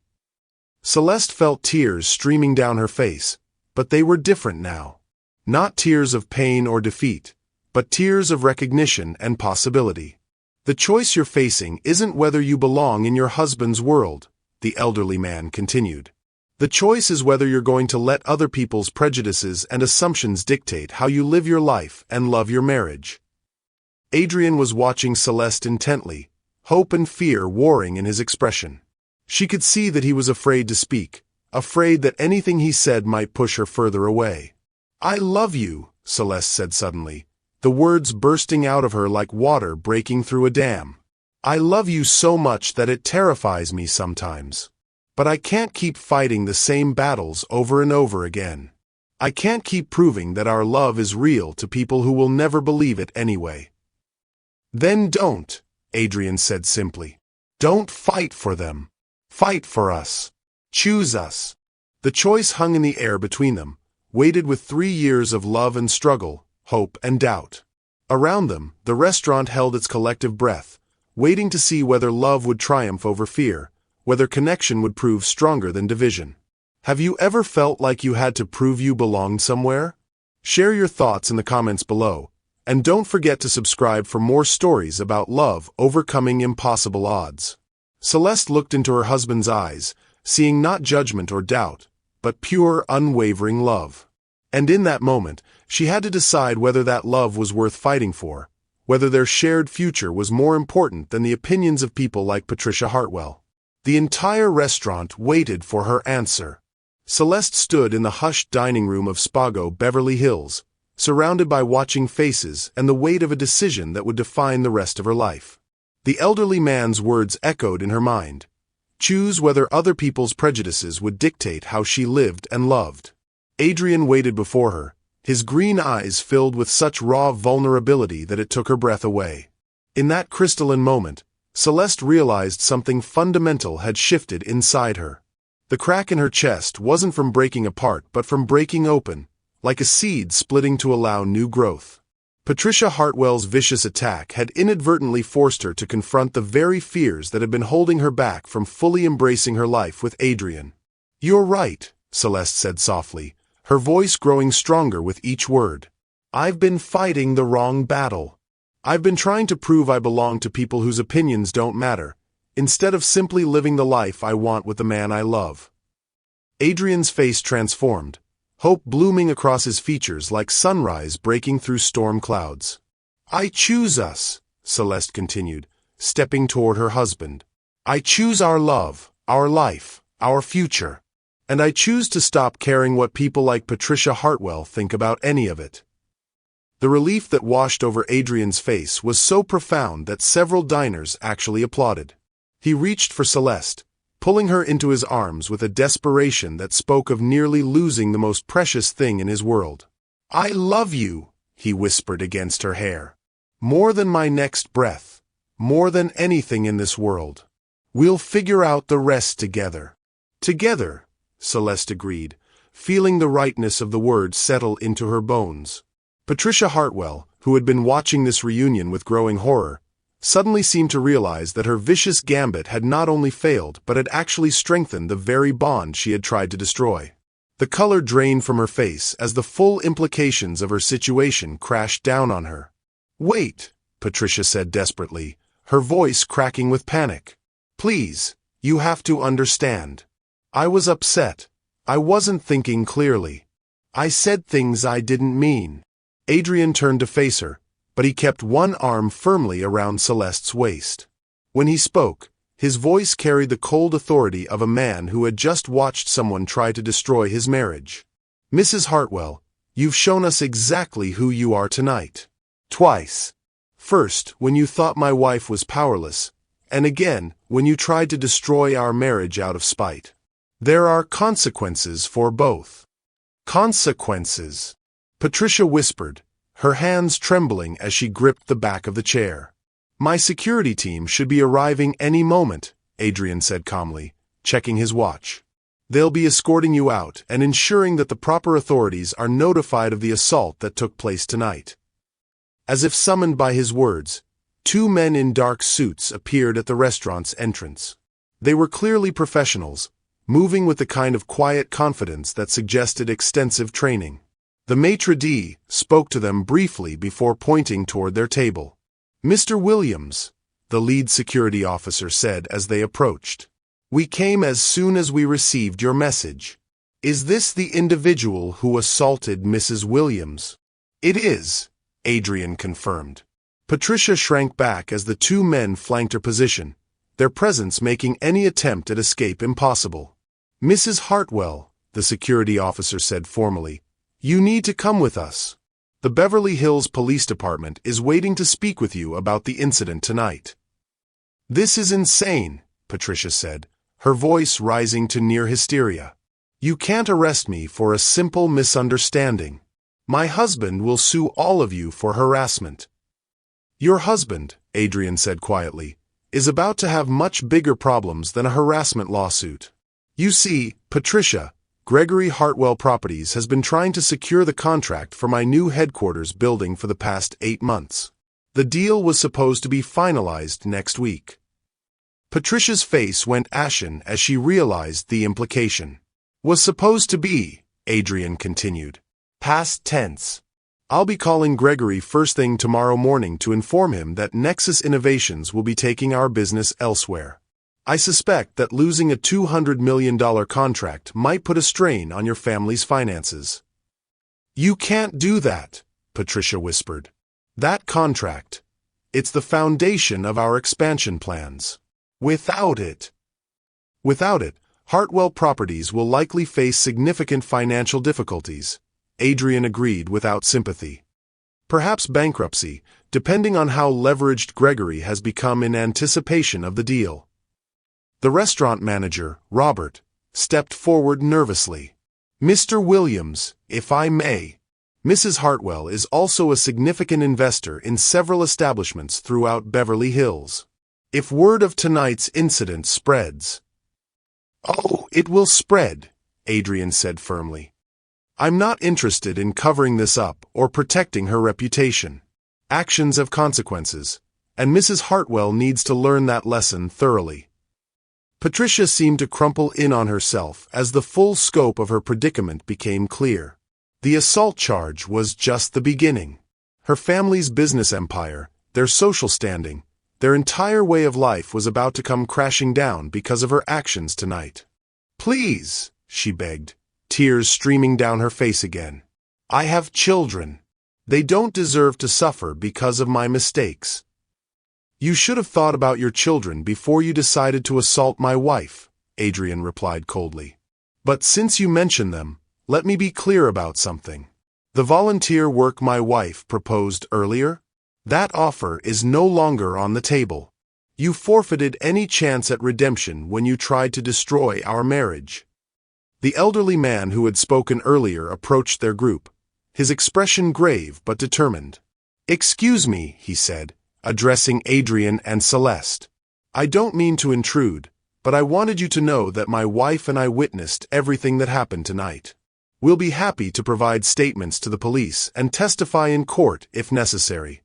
Celeste felt tears streaming down her face, but they were different now. Not tears of pain or defeat, but tears of recognition and possibility. The choice you're facing isn't whether you belong in your husband's world, the elderly man continued. The choice is whether you're going to let other people's prejudices and assumptions dictate how you live your life and love your marriage. Adrian was watching Celeste intently, hope and fear warring in his expression. She could see that he was afraid to speak, afraid that anything he said might push her further away. I love you, Celeste said suddenly, the words bursting out of her like water breaking through a dam. I love you so much that it terrifies me sometimes. But I can't keep fighting the same battles over and over again. I can't keep proving that our love is real to people who will never believe it anyway. Then don't, Adrian said simply. Don't fight for them. Fight for us. Choose us. The choice hung in the air between them, weighted with 3 years of love and struggle, hope and doubt. Around them, the restaurant held its collective breath, waiting to see whether love would triumph over fear, whether connection would prove stronger than division. Have you ever felt like you had to prove you belonged somewhere? Share your thoughts in the comments below, and don't forget to subscribe for more stories about love overcoming impossible odds. Celeste looked into her husband's eyes, seeing not judgment or doubt, but pure, unwavering love. And in that moment, she had to decide whether that love was worth fighting for, whether their shared future was more important than the opinions of people like Patricia Hartwell. The entire restaurant waited for her answer. Celeste stood in the hushed dining room of Spago Beverly Hills, surrounded by watching faces and the weight of a decision that would define the rest of her life. The elderly man's words echoed in her mind. Choose whether other people's prejudices would dictate how she lived and loved. Adrian waited before her, his green eyes filled with such raw vulnerability that it took her breath away. In that crystalline moment, Celeste realized something fundamental had shifted inside her. The crack in her chest wasn't from breaking apart but from breaking open, like a seed splitting to allow new growth. Patricia Hartwell's vicious attack had inadvertently forced her to confront the very fears that had been holding her back from fully embracing her life with Adrian. "You're right," Celeste said softly, her voice growing stronger with each word. "I've been fighting the wrong battle. I've been trying to prove I belong to people whose opinions don't matter, instead of simply living the life I want with the man I love." Adrian's face transformed, hope blooming across his features like sunrise breaking through storm clouds. "I choose us," Celeste continued, stepping toward her husband. "I choose our love, our life, our future. And I choose to stop caring what people like Patricia Hartwell think about any of it." The relief that washed over Adrian's face was so profound that several diners actually applauded. He reached for Celeste, pulling her into his arms with a desperation that spoke of nearly losing the most precious thing in his world. "I love you," he whispered against her hair. "More than my next breath, more than anything in this world. We'll figure out the rest together." "Together," Celeste agreed, feeling the rightness of the word settle into her bones. Patricia Hartwell, who had been watching this reunion with growing horror, suddenly seemed to realize that her vicious gambit had not only failed but had actually strengthened the very bond she had tried to destroy. The color drained from her face as the full implications of her situation crashed down on her. "Wait," Patricia said desperately, her voice cracking with panic. "Please, you have to understand. I was upset. I wasn't thinking clearly. I said things I didn't mean." Adrian turned to face her, but he kept one arm firmly around Celeste's waist. When he spoke, his voice carried the cold authority of a man who had just watched someone try to destroy his marriage. "Mrs. Hartwell, you've shown us exactly who you are tonight. Twice. First, when you thought my wife was powerless, and again, when you tried to destroy our marriage out of spite. There are consequences for both." "Consequences," Patricia whispered, her hands trembling as she gripped the back of the chair. "My security team should be arriving any moment," Adrian said calmly, checking his watch. "They'll be escorting you out and ensuring that the proper authorities are notified of the assault that took place tonight." As if summoned by his words, 2 men in dark suits appeared at the restaurant's entrance. They were clearly professionals, moving with the kind of quiet confidence that suggested extensive training. The maitre d' spoke to them briefly before pointing toward their table. "Mr. Williams," the lead security officer said as they approached. "We came as soon as we received your message. Is this the individual who assaulted Mrs. Williams?" "It is," Adrian confirmed. Patricia shrank back as the 2 men flanked her position, their presence making any attempt at escape impossible. "Mrs. Hartwell," the security officer said formally, "you need to come with us. The Beverly Hills Police Department is waiting to speak with you about the incident tonight." "This is insane," Patricia said, her voice rising to near hysteria. "You can't arrest me for a simple misunderstanding. My husband will sue all of you for harassment." "Your husband," Adrian said quietly, "is about to have much bigger problems than a harassment lawsuit. You see, Patricia, Gregory Hartwell Properties has been trying to secure the contract for my new headquarters building for the past 8 months. The deal was supposed to be finalized next week. Patricia's face went ashen as she realized the implication. Was supposed to be, Adrian continued. Past tense. I'll be calling Gregory first thing tomorrow morning to inform him that Nexus Innovations will be taking our business elsewhere. I suspect that losing a $200 million contract might put a strain on your family's finances. You can't do that, Patricia whispered. That contract. It's the foundation of our expansion plans. Without it, Hartwell Properties will likely face significant financial difficulties, Adrian agreed without sympathy. Perhaps bankruptcy, depending on how leveraged Gregory has become in anticipation of the deal. The restaurant manager, Robert, stepped forward nervously. Mr. Williams, if I may. Mrs. Hartwell is also a significant investor in several establishments throughout Beverly Hills. If word of tonight's incident spreads... Oh, it will spread, Adrian said firmly. I'm not interested in covering this up or protecting her reputation. Actions have consequences, and Mrs. Hartwell needs to learn that lesson thoroughly. Patricia seemed to crumple in on herself as the full scope of her predicament became clear. The assault charge was just the beginning. Her family's business empire, their social standing, their entire way of life was about to come crashing down because of her actions tonight. Please, she begged, tears streaming down her face again. I have children. They don't deserve to suffer because of my mistakes. You should have thought about your children before you decided to assault my wife, Adrian replied coldly. But since you mention them, let me be clear about something. The volunteer work my wife proposed earlier? That offer is no longer on the table. You forfeited any chance at redemption when you tried to destroy our marriage. The elderly man who had spoken earlier approached their group, his expression grave but determined. Excuse me, he said, addressing Adrian and Celeste. I don't mean to intrude, but I wanted you to know that my wife and I witnessed everything that happened tonight. We'll be happy to provide statements to the police and testify in court if necessary.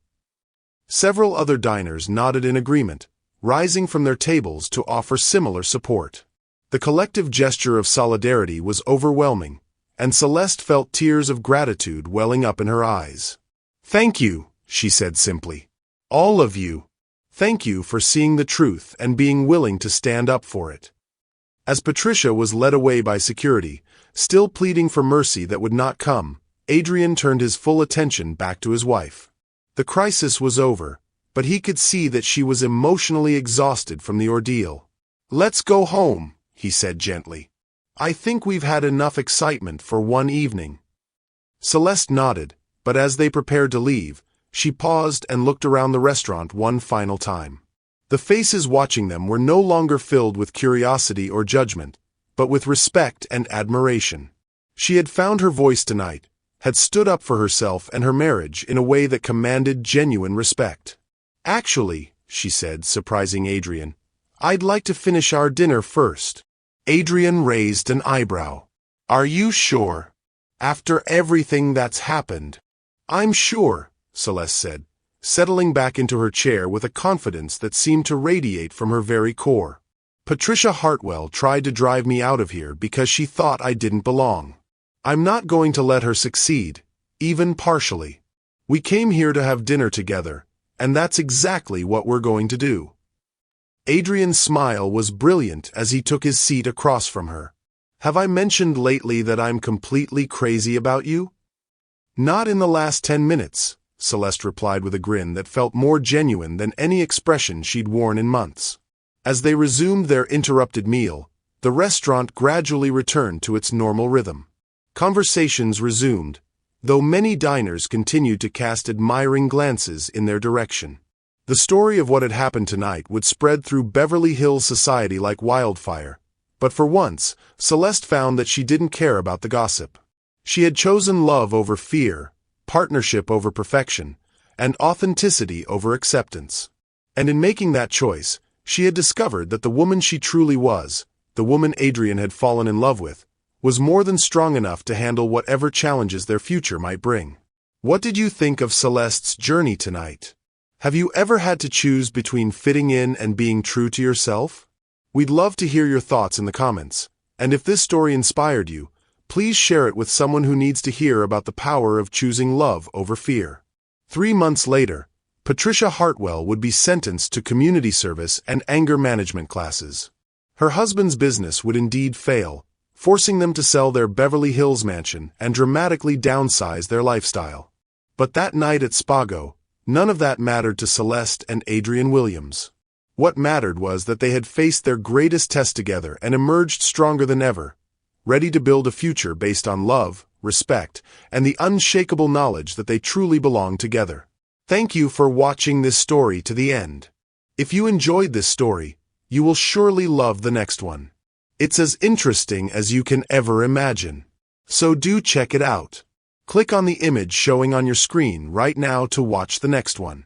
Several other diners nodded in agreement, rising from their tables to offer similar support. The collective gesture of solidarity was overwhelming, and Celeste felt tears of gratitude welling up in her eyes. Thank you, she said simply. All of you. Thank you for seeing the truth and being willing to stand up for it. As Patricia was led away by security, still pleading for mercy that would not come, Adrian turned his full attention back to his wife. The crisis was over, but he could see that she was emotionally exhausted from the ordeal. Let's go home, he said gently. I think we've had enough excitement for one evening. Celeste nodded, but as they prepared to leave, she paused and looked around the restaurant one final time. The faces watching them were no longer filled with curiosity or judgment, but with respect and admiration. She had found her voice tonight, had stood up for herself and her marriage in a way that commanded genuine respect. Actually, she said, surprising Adrian, I'd like to finish our dinner first. Adrian raised an eyebrow. Are you sure? After everything that's happened? I'm sure, Celeste said, settling back into her chair with a confidence that seemed to radiate from her very core. Patricia Hartwell tried to drive me out of here because she thought I didn't belong. I'm not going to let her succeed, even partially. We came here to have dinner together, and that's exactly what we're going to do. Adrian's smile was brilliant as he took his seat across from her. Have I mentioned lately that I'm completely crazy about you? Not in the last 10 minutes, Celeste replied with a grin that felt more genuine than any expression she'd worn in months. As they resumed their interrupted meal, the restaurant gradually returned to its normal rhythm. Conversations resumed, though many diners continued to cast admiring glances in their direction. The story of what had happened tonight would spread through Beverly Hills society like wildfire, but for once, Celeste found that she didn't care about the gossip. She had chosen love over fear, partnership over perfection, and authenticity over acceptance. And in making that choice, she had discovered that the woman she truly was, the woman Adrian had fallen in love with, was more than strong enough to handle whatever challenges their future might bring. What did you think of Celeste's journey tonight? Have you ever had to choose between fitting in and being true to yourself? We'd love to hear your thoughts in the comments, and if this story inspired you, please share it with someone who needs to hear about the power of choosing love over fear. 3 months later, Patricia Hartwell would be sentenced to community service and anger management classes. Her husband's business would indeed fail, forcing them to sell their Beverly Hills mansion and dramatically downsize their lifestyle. But that night at Spago, none of that mattered to Celeste and Adrian Williams. What mattered was that they had faced their greatest test together and emerged stronger than ever, ready to build a future based on love, respect, and the unshakable knowledge that they truly belong together. Thank you for watching this story to the end. If you enjoyed this story, you will surely love the next one. It's as interesting as you can ever imagine. So do check it out. Click on the image showing on your screen right now to watch the next one.